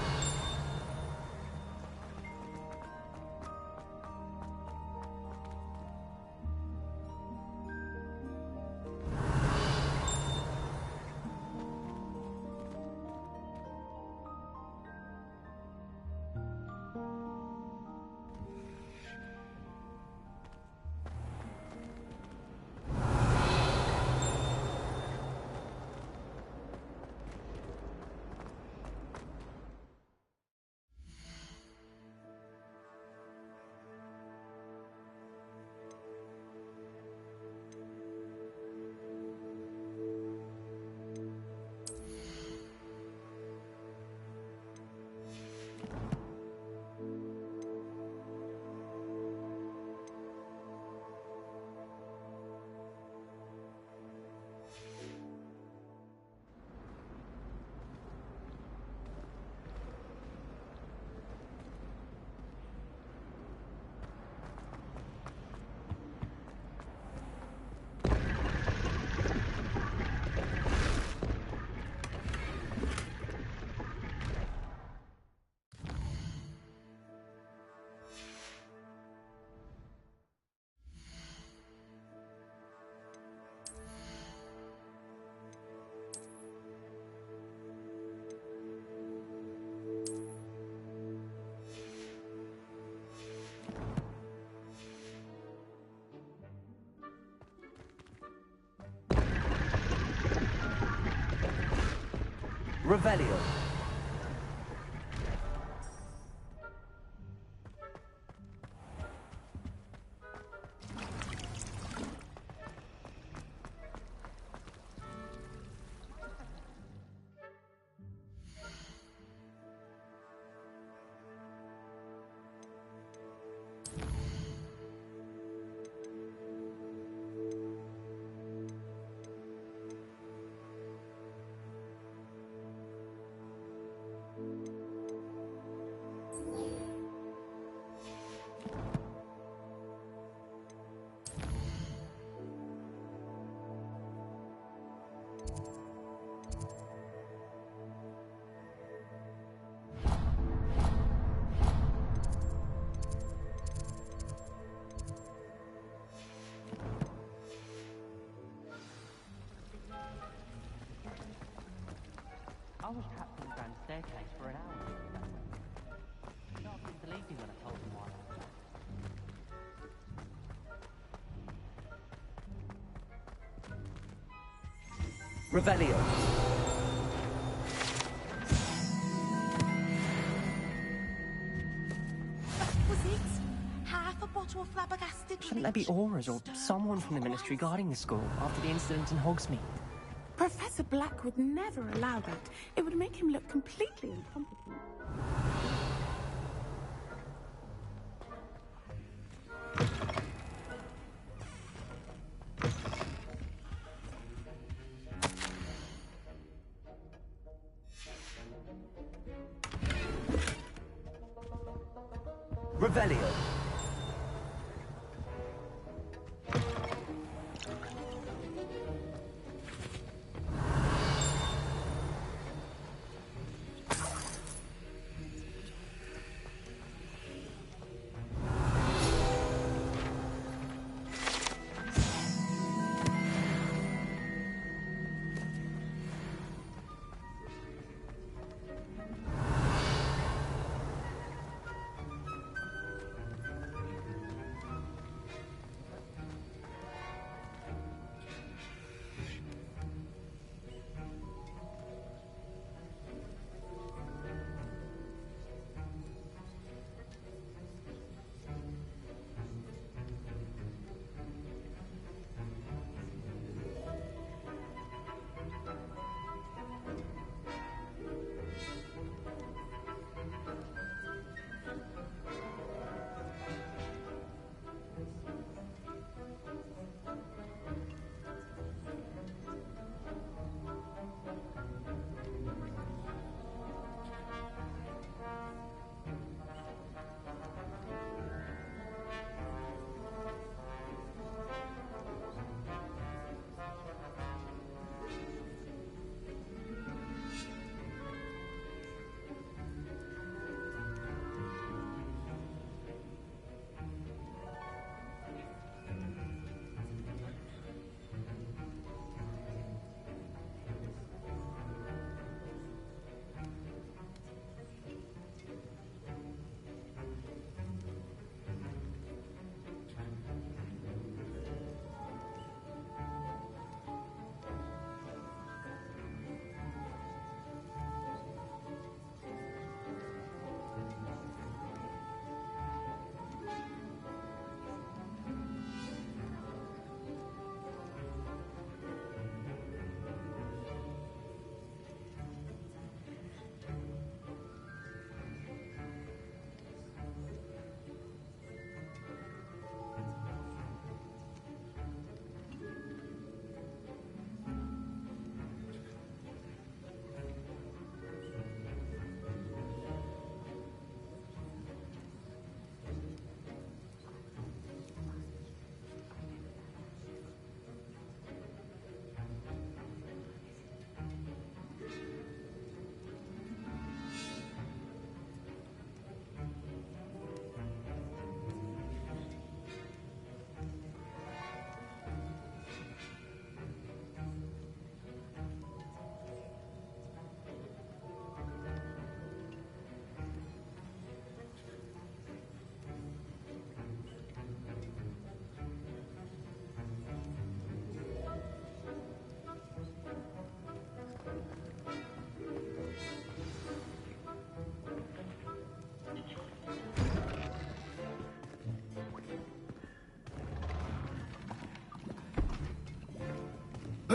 Revelio. I was trapped on the grand staircase for an hour. Staff didn't believe me when I told them why. Revelio. Was it? Half a bottle of flabbergasted Shouldn't there be auras or someone from the Ministry guarding the school after the incident in Hogsmeade? Professor Black would never allow that. It would make him look completely incompetent. Revelio.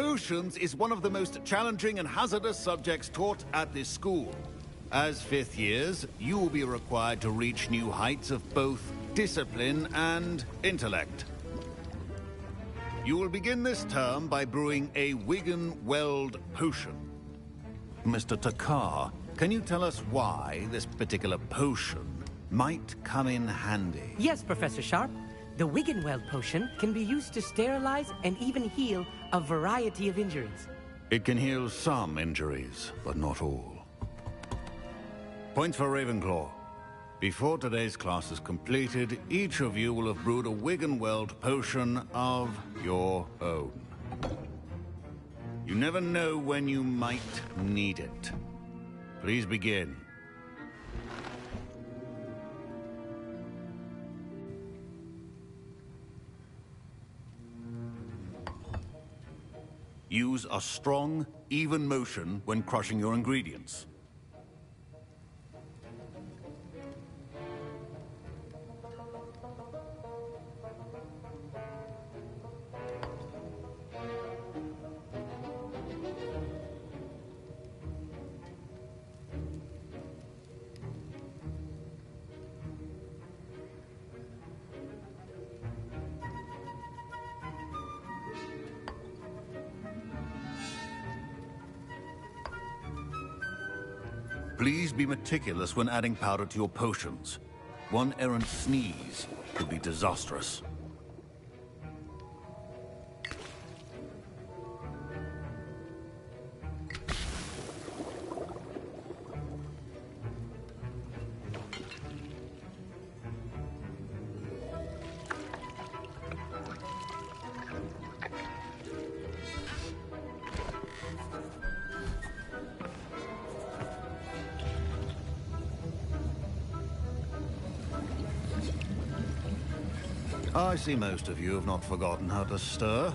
Potions is one of the most challenging and hazardous subjects taught at this school. As fifth years, you will be required to reach new heights of both discipline and intellect. You will begin this term by brewing a Wigan-Weld potion. Mr. Takar, can you tell us why this particular potion might come in handy? Yes, Professor Sharp. The Wigan-Weld potion can be used to sterilize and even heal a variety of injuries. It can heal some injuries, but not all. Points for Ravenclaw. Before today's class is completed, each of you will have brewed a Wigan-Weld potion of your own. You never know when you might need it. Please begin. Use a strong, even motion when crushing your ingredients. Please be meticulous when adding powder to your potions. One errant sneeze could be disastrous. I see most of you have not forgotten how to stir.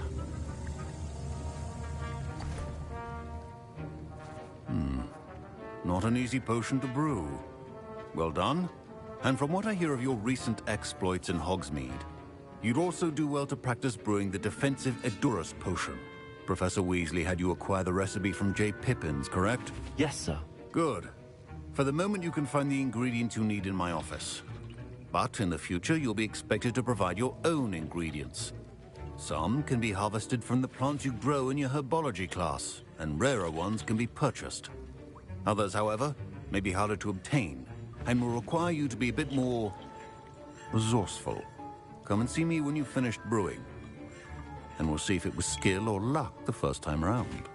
Not an easy potion to brew. Well done. And from what I hear of your recent exploits in Hogsmeade, you'd also do well to practice brewing the defensive Edurus potion. Professor Weasley had you acquire the recipe from J. Pippins, correct? Yes, sir. Good. For the moment, you can find the ingredients you need in my office. But in the future, you'll be expected to provide your own ingredients. Some can be harvested from the plants you grow in your herbology class, and rarer ones can be purchased. Others, however, may be harder to obtain, and will require you to be a bit more resourceful. Come and see me when you've finished brewing, and we'll see if it was skill or luck the first time around.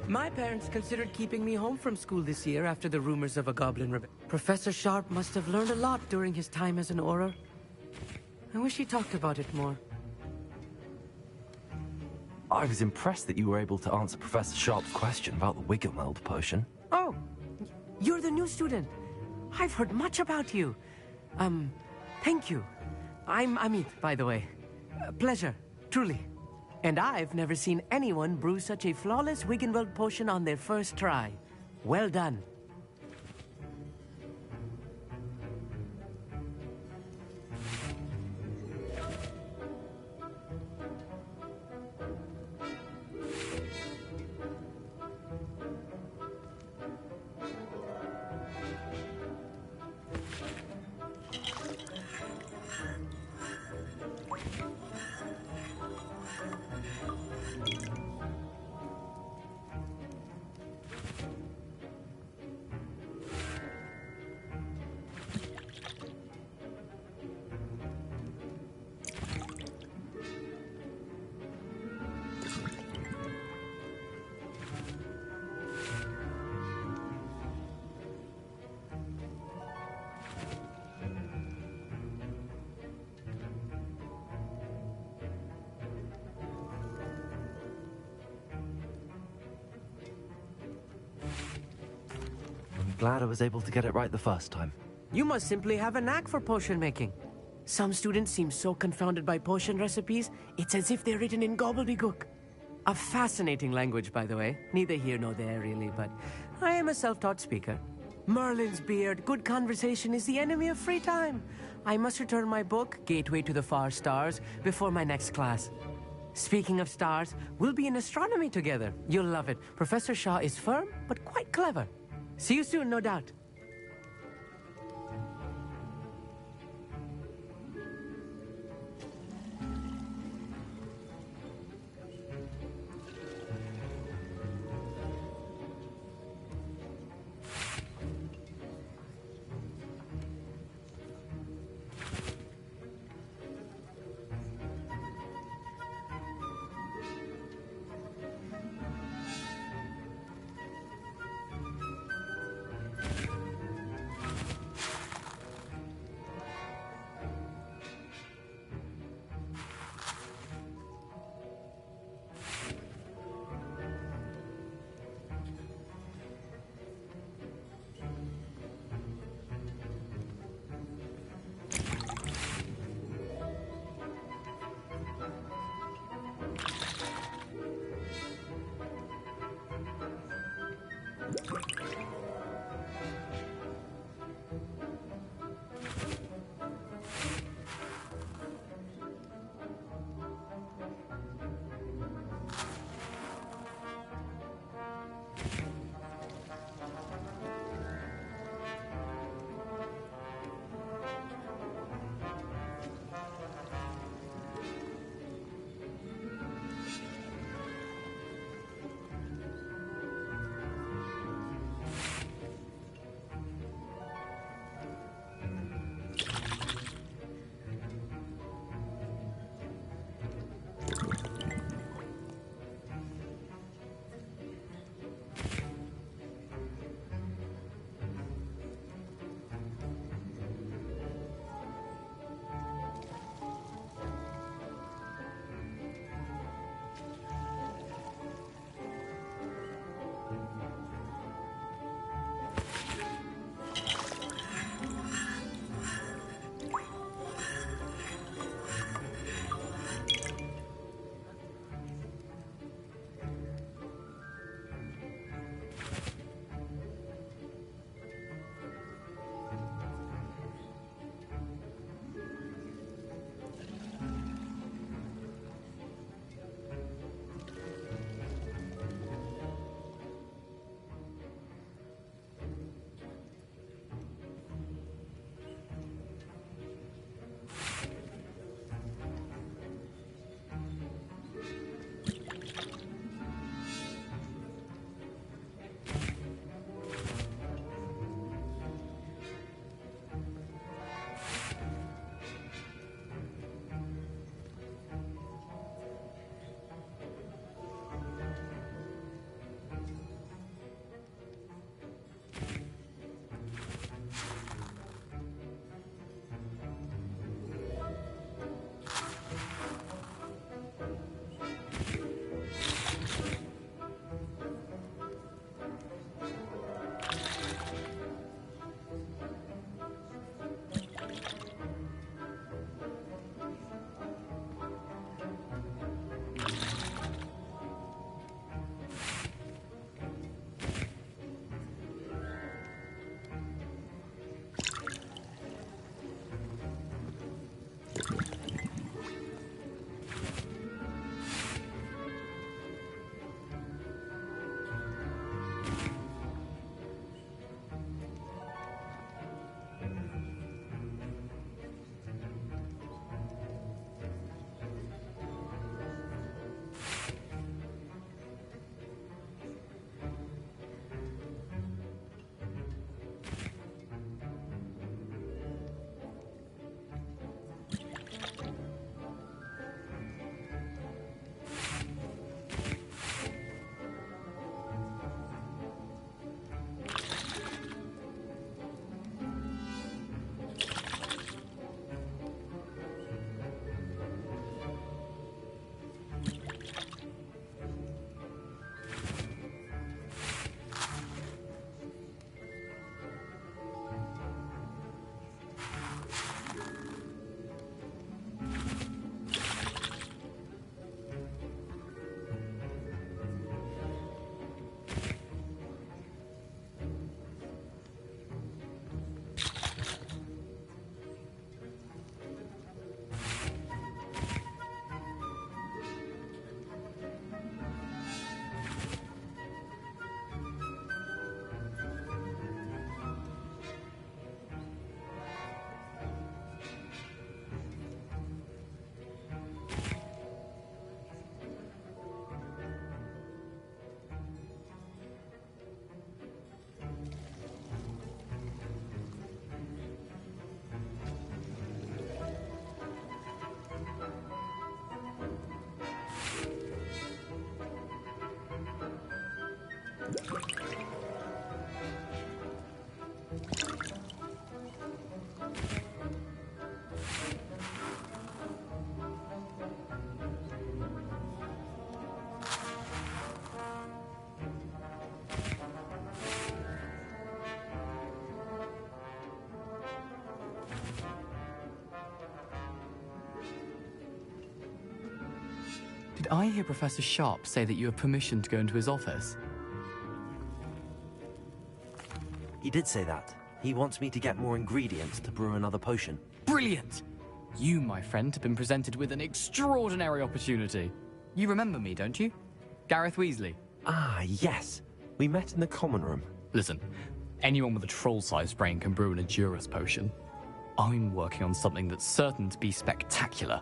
My parents considered keeping me home from school this year after the rumors of a goblin rebellion. Professor Sharp must have learned a lot during his time as an Auror. I wish he talked about it more. I was impressed that you were able to answer Professor Sharp's question about the Wigan-Weld potion. Oh, you're the new student. I've heard much about you. Thank you. I'm Amit, by the way. Pleasure, truly. And I've never seen anyone brew such a flawless Wigan-Weld potion on their first try. Well done. glad I was able to get it right the first time. You must simply have a knack for potion making. Some students seem so confounded by potion recipes, it's as if they're written in gobbledygook. A fascinating language, by the way. Neither here nor there, really, but I am a self-taught speaker. Merlin's beard, good conversation is the enemy of free time. I must return my book, Gateway to the Far Stars, before my next class. Speaking of stars, we'll be in astronomy together. You'll love it. Professor Shaw is firm, but quite clever. See you soon, no doubt. I hear Professor Sharp say that you have permission to go into his office? He did say that. He wants me to get more ingredients to brew another potion. Brilliant! You, my friend, have been presented with an extraordinary opportunity. You remember me, don't you? Gareth Weasley. Ah, yes. We met in the common room. Listen, anyone with a troll-sized brain can brew an Edurus potion. I'm working on something that's certain to be spectacular.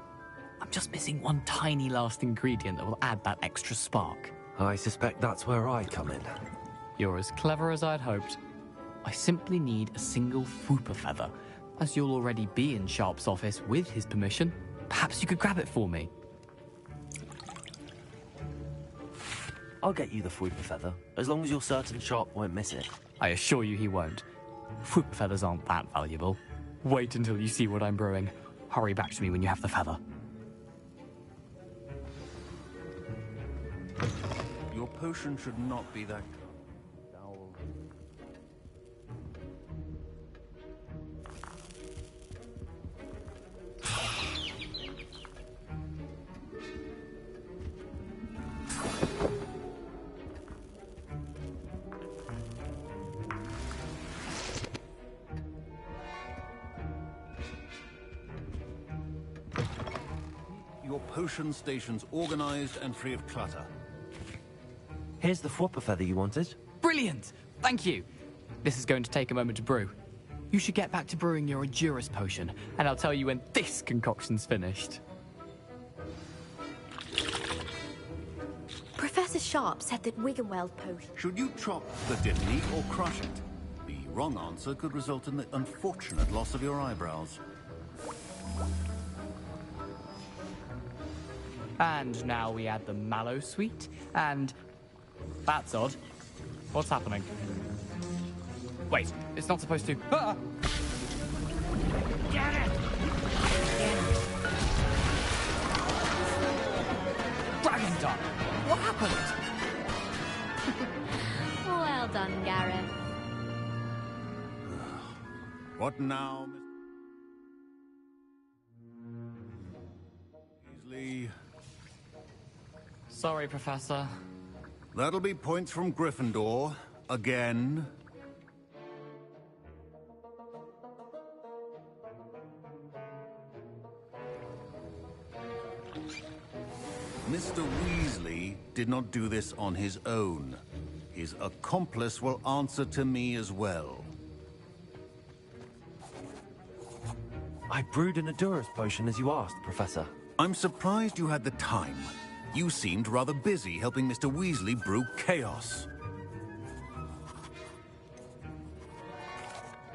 I'm just missing one tiny last ingredient that will add that extra spark. I suspect that's where I come in. You're as clever as I'd hoped. I simply need a single Fwooper feather. As you'll already be in Sharp's office with his permission, perhaps you could grab it for me. I'll get you the Fwooper feather, as long as you're certain Sharp won't miss it. I assure you he won't. Fwooper feathers aren't that valuable. Wait until you see what I'm brewing. Hurry back to me when you have the feather. Your potion should not be that foul. Your potion station's organized and free of clutter. Here's the Fwooper feather you wanted. Brilliant! Thank you. This is going to take a moment to brew. You should get back to brewing your Edurus potion, and I'll tell you when this concoction's finished. Professor Sharp said that Wiggenweld potion... Should you chop the Dittany or crush it? The wrong answer could result in the unfortunate loss of your eyebrows. And now we add the mallow sweet, and... That's odd. What's happening? Wait, it's not supposed to... Ah! Get it! Dragon Dart! What happened? Well done, Gareth. What now, Miss Weasley? Sorry, Professor. That'll be points from Gryffindor. Again. Mr. Weasley did not do this on his own. His accomplice will answer to me as well. I brewed an Edurus potion as you asked, Professor. I'm surprised you had the time. You seemed rather busy helping Mr. Weasley brew chaos.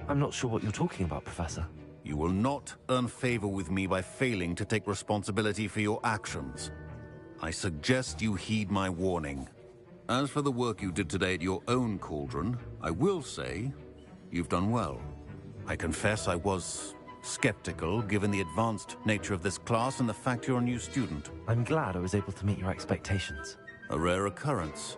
I'm not sure what you're talking about, Professor. You will not earn favor with me by failing to take responsibility for your actions. I suggest you heed my warning. As for the work you did today at your own cauldron, I will say you've done well. I confess I was skeptical, given the advanced nature of this class and the fact you're a new student. I'm glad I was able to meet your expectations. A rare occurrence.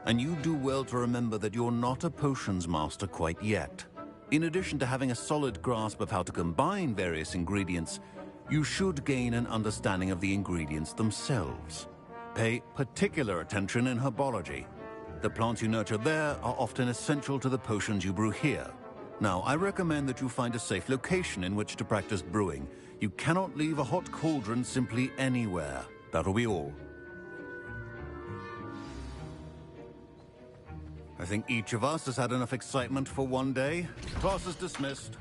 And you do well to remember that you're not a potions master quite yet. In addition to having a solid grasp of how to combine various ingredients, you should gain an understanding of the ingredients themselves. Pay particular attention in herbology. The plants you nurture there are often essential to the potions you brew here. Now, I recommend that you find a safe location in which to practice brewing. You cannot leave a hot cauldron simply anywhere. That'll be all. I think each of us has had enough excitement for one day. Class is dismissed.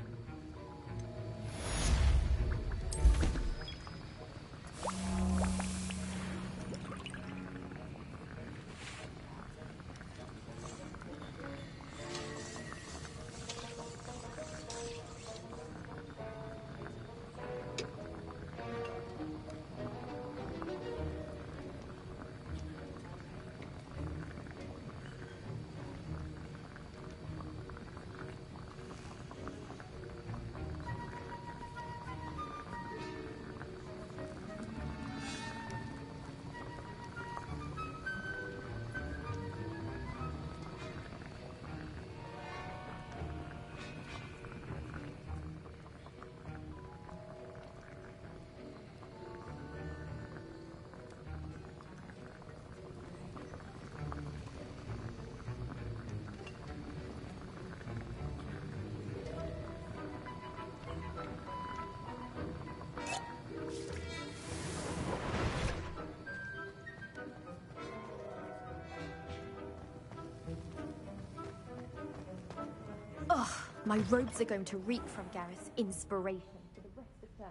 My robes are going to reek from Gareth's inspiration for the rest of term.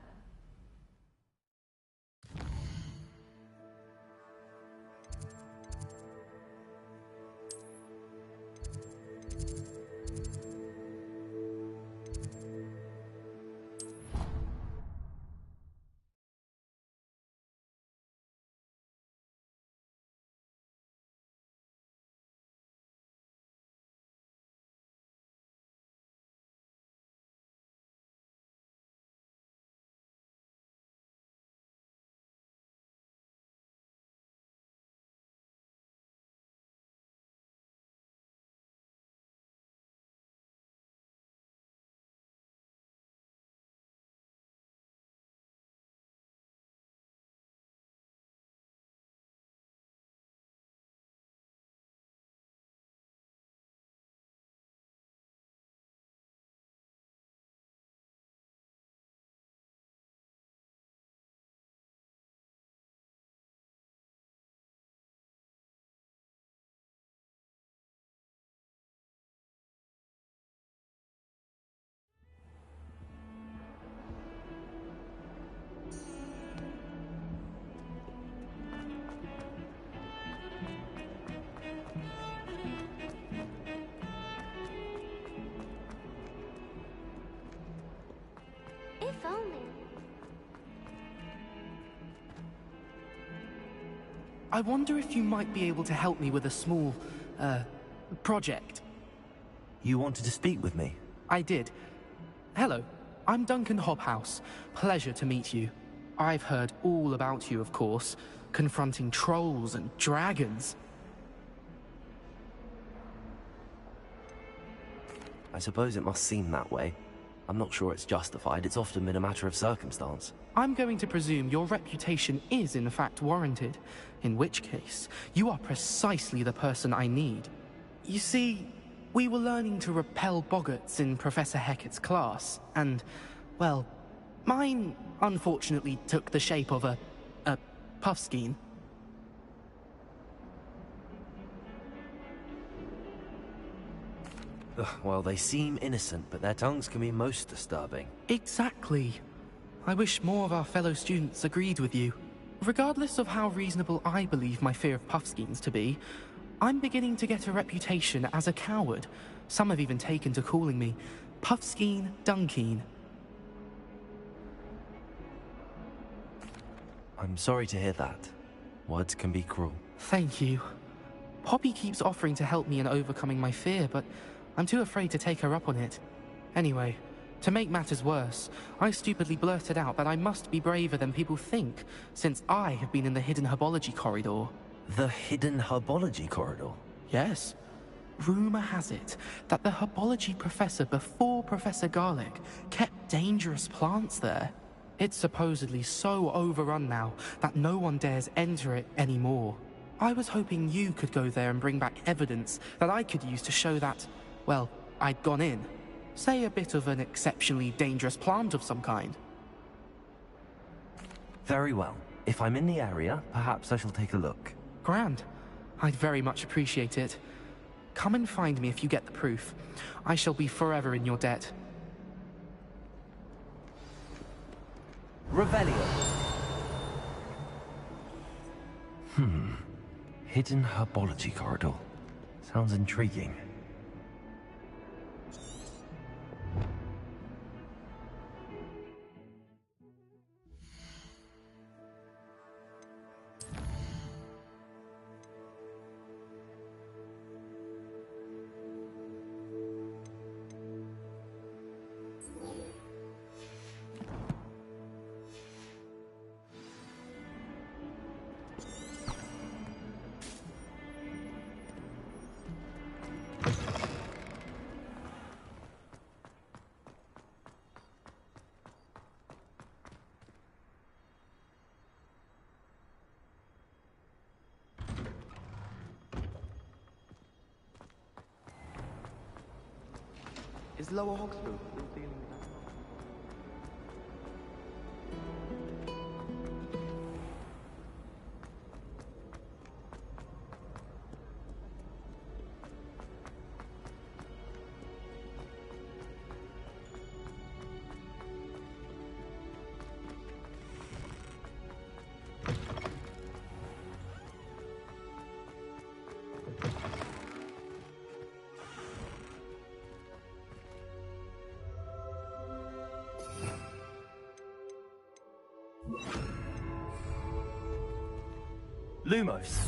If only. I wonder if you might be able to help me with a small, project. You wanted to speak with me? I did. Hello, I'm Duncan Hobhouse. Pleasure to meet you. I've heard all about you, of course, confronting trolls and dragons. I suppose it must seem that way. I'm not sure it's justified. It's often been a matter of circumstance. I'm going to presume your reputation is in fact warranted, in which case, you are precisely the person I need. You see, we were learning to repel boggarts in Professor Hecat's class, and, well, mine unfortunately took the shape of a puffskein. Well, they seem innocent, but their tongues can be most disturbing. Exactly. I wish more of our fellow students agreed with you. Regardless of how reasonable I believe my fear of puffskeins to be, I'm beginning to get a reputation as a coward. Some have even taken to calling me Puffskeen Dunkeen. I'm sorry to hear that. Words can be cruel. Thank you. Poppy keeps offering to help me in overcoming my fear, but I'm too afraid to take her up on it. Anyway, to make matters worse, I stupidly blurted out that I must be braver than people think, since I have been in the hidden herbology corridor. The hidden herbology corridor? Yes. Rumor has it that the herbology professor before Professor Garlic kept dangerous plants there. It's supposedly so overrun now that no one dares enter it anymore. I was hoping you could go there and bring back evidence that I could use to show that, well, I'd gone in. Say a bit of an exceptionally dangerous plant of some kind. Very well. If I'm in the area, perhaps I shall take a look. Grand. I'd very much appreciate it. Come and find me if you get the proof. I shall be forever in your debt. Revelio. Hidden herbology corridor. Sounds intriguing. Is Lower Hogsfield still dealing with that? Lumos.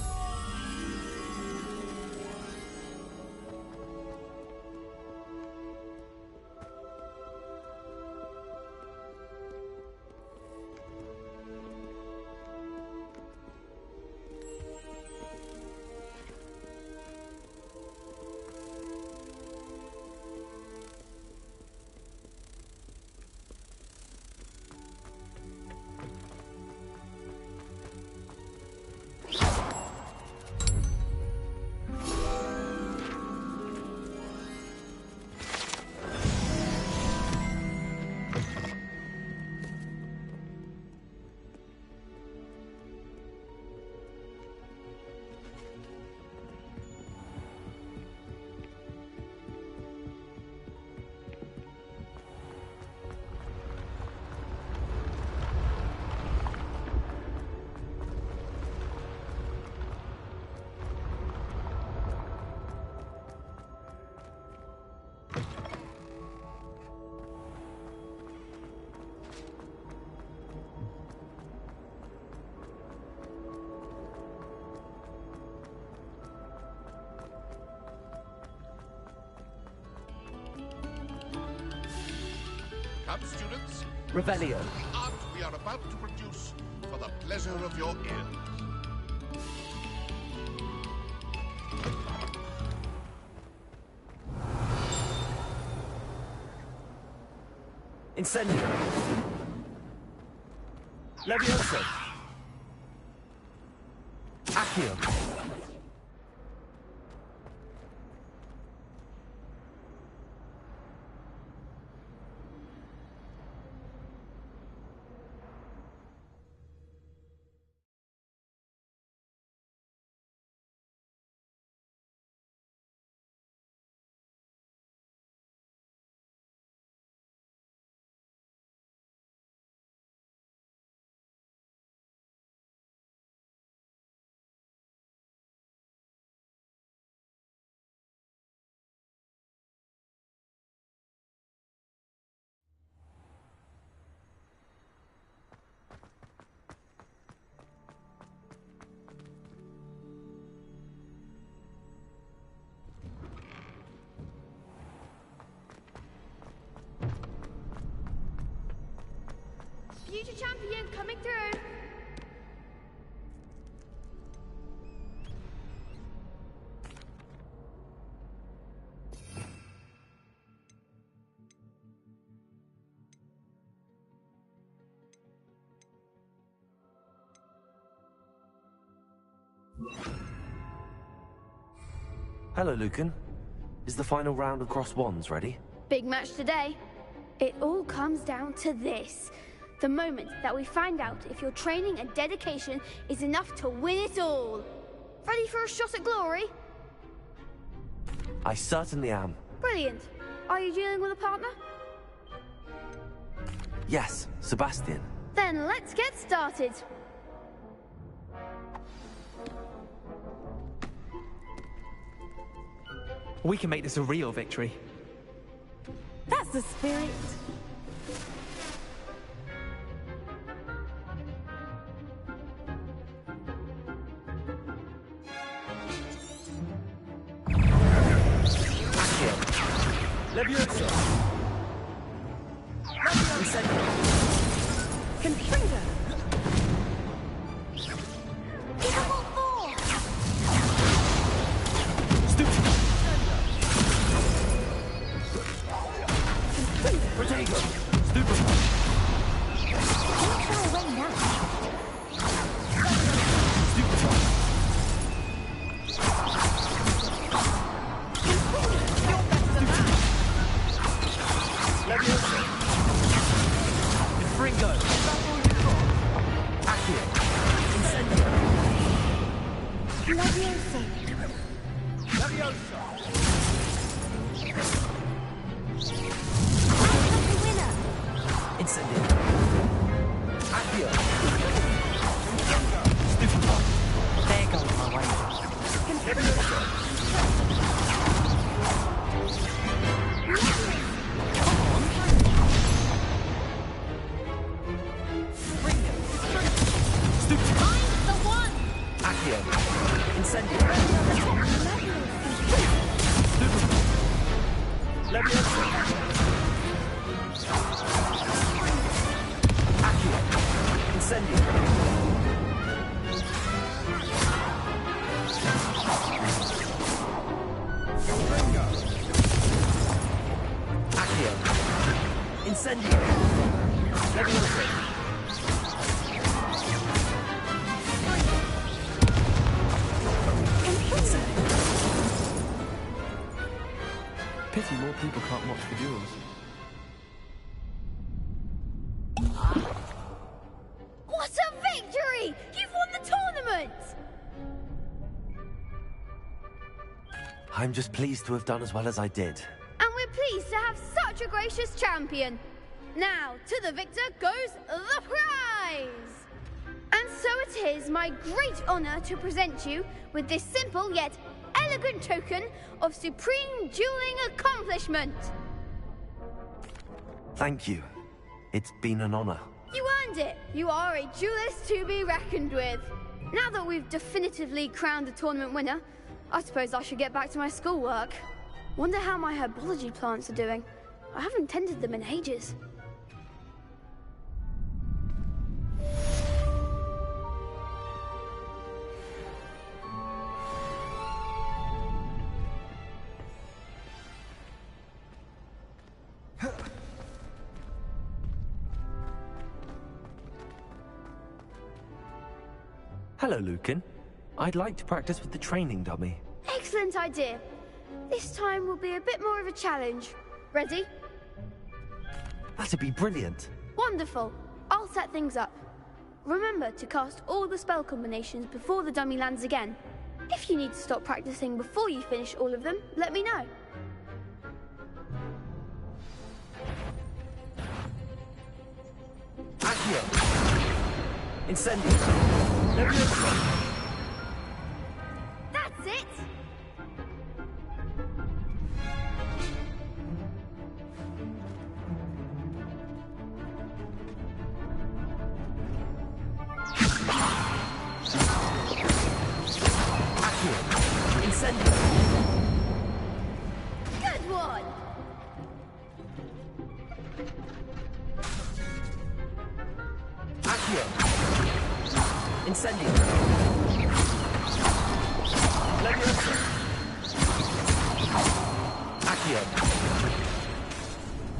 Come, students. Revelio. The art we are about to produce for the pleasure of your ears. Incendio. Levioso. Accio. Future champion coming through. Hello, Lucan. Is the final round of Cross Wands ready? Big match today. It all comes down to this. The moment that we find out if your training and dedication is enough to win it all. Ready for a shot at glory? I certainly am. Brilliant. Are you dealing with a partner? Yes, Sebastian. Then let's get started. We can make this a real victory. That's the spirit. Levioso. Incendio. Confringo. Protego. Stupid. Not far away now. Levioso. Confringo. Accio. Incendio. Levioso. Levioso. Incendio. Accio. Stupefy. There goes my wager. Levioso. Incendio! Leviosa! Accio! Incendio! Accio! Incendio! Leviosa! Pity more people can't watch the duels. What a victory! You've won the tournament! I'm just pleased to have done as well as I did. And we're pleased to have such a gracious champion. Now, to the victor goes the prize! And so it is my great honor to present you with this simple yet elegant token of supreme dueling accomplishment. Thank you. It's been an honor. You earned it. You are a duelist to be reckoned with. Now that we've definitively crowned the tournament winner, I suppose I should get back to my schoolwork. Wonder how my herbology plants are doing. I haven't tended them in ages. Hello, Lucan. I'd like to practice with the training dummy. Excellent idea. This time will be a bit more of a challenge. Ready? That'd be brilliant. Wonderful. I'll set things up. Remember to cast all the spell combinations before the dummy lands again. If you need to stop practicing before you finish all of them, let me know. Accio! Incendio! Leviosa! That's it! Accio! Incendio! Good one! Accio! Incendio! Leviosa! Accio!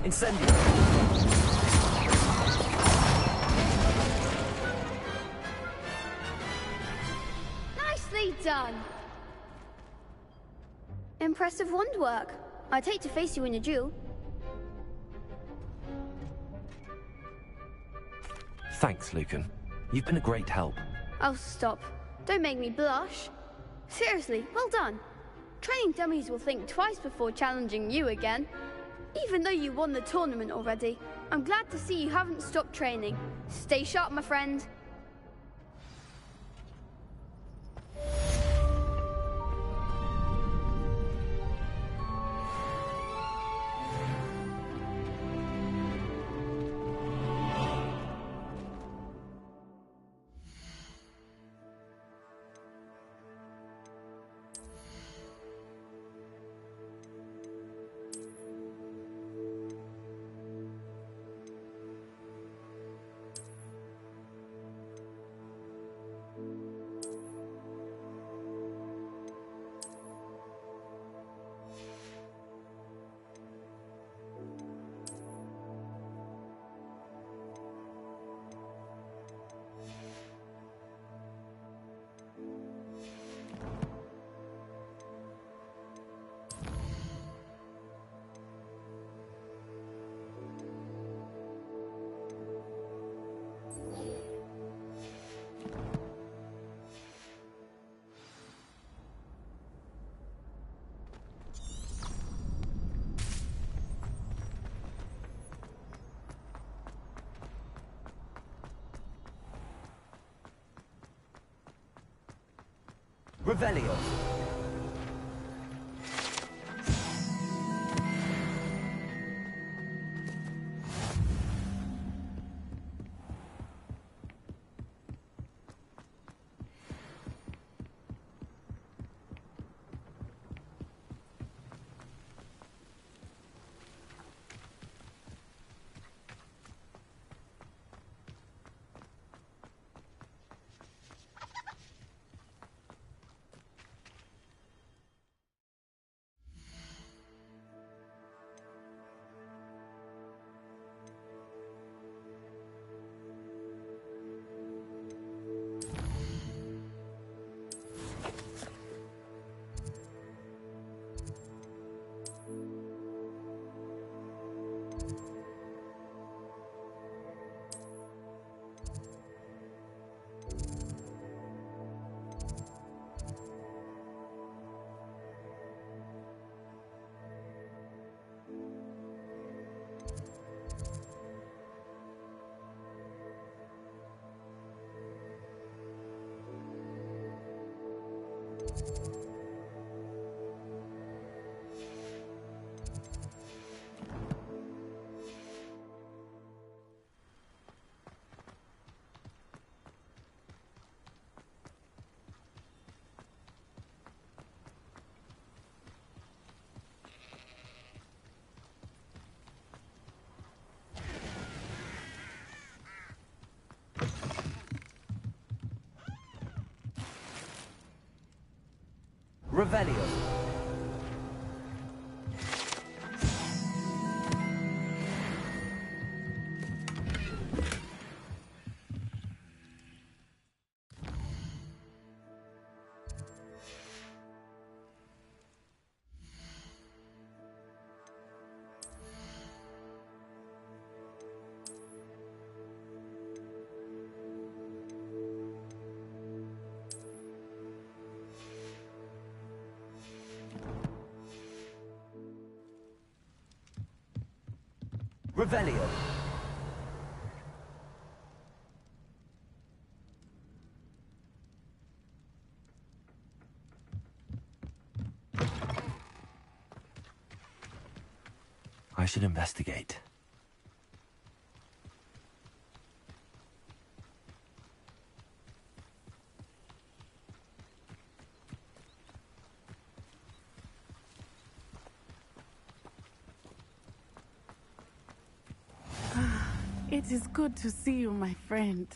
Incendio! Nicely done! Impressive wand work. I'd hate to face you in a duel. Thanks, Lucan. You've been a great help. Oh, stop. Don't make me blush. Seriously, well done. Training dummies will think twice before challenging you again. Even though you won the tournament already, I'm glad to see you haven't stopped training. Stay sharp, my friend. Revelio. Revelio. Revelio. I should investigate. It is good to see you, my friend.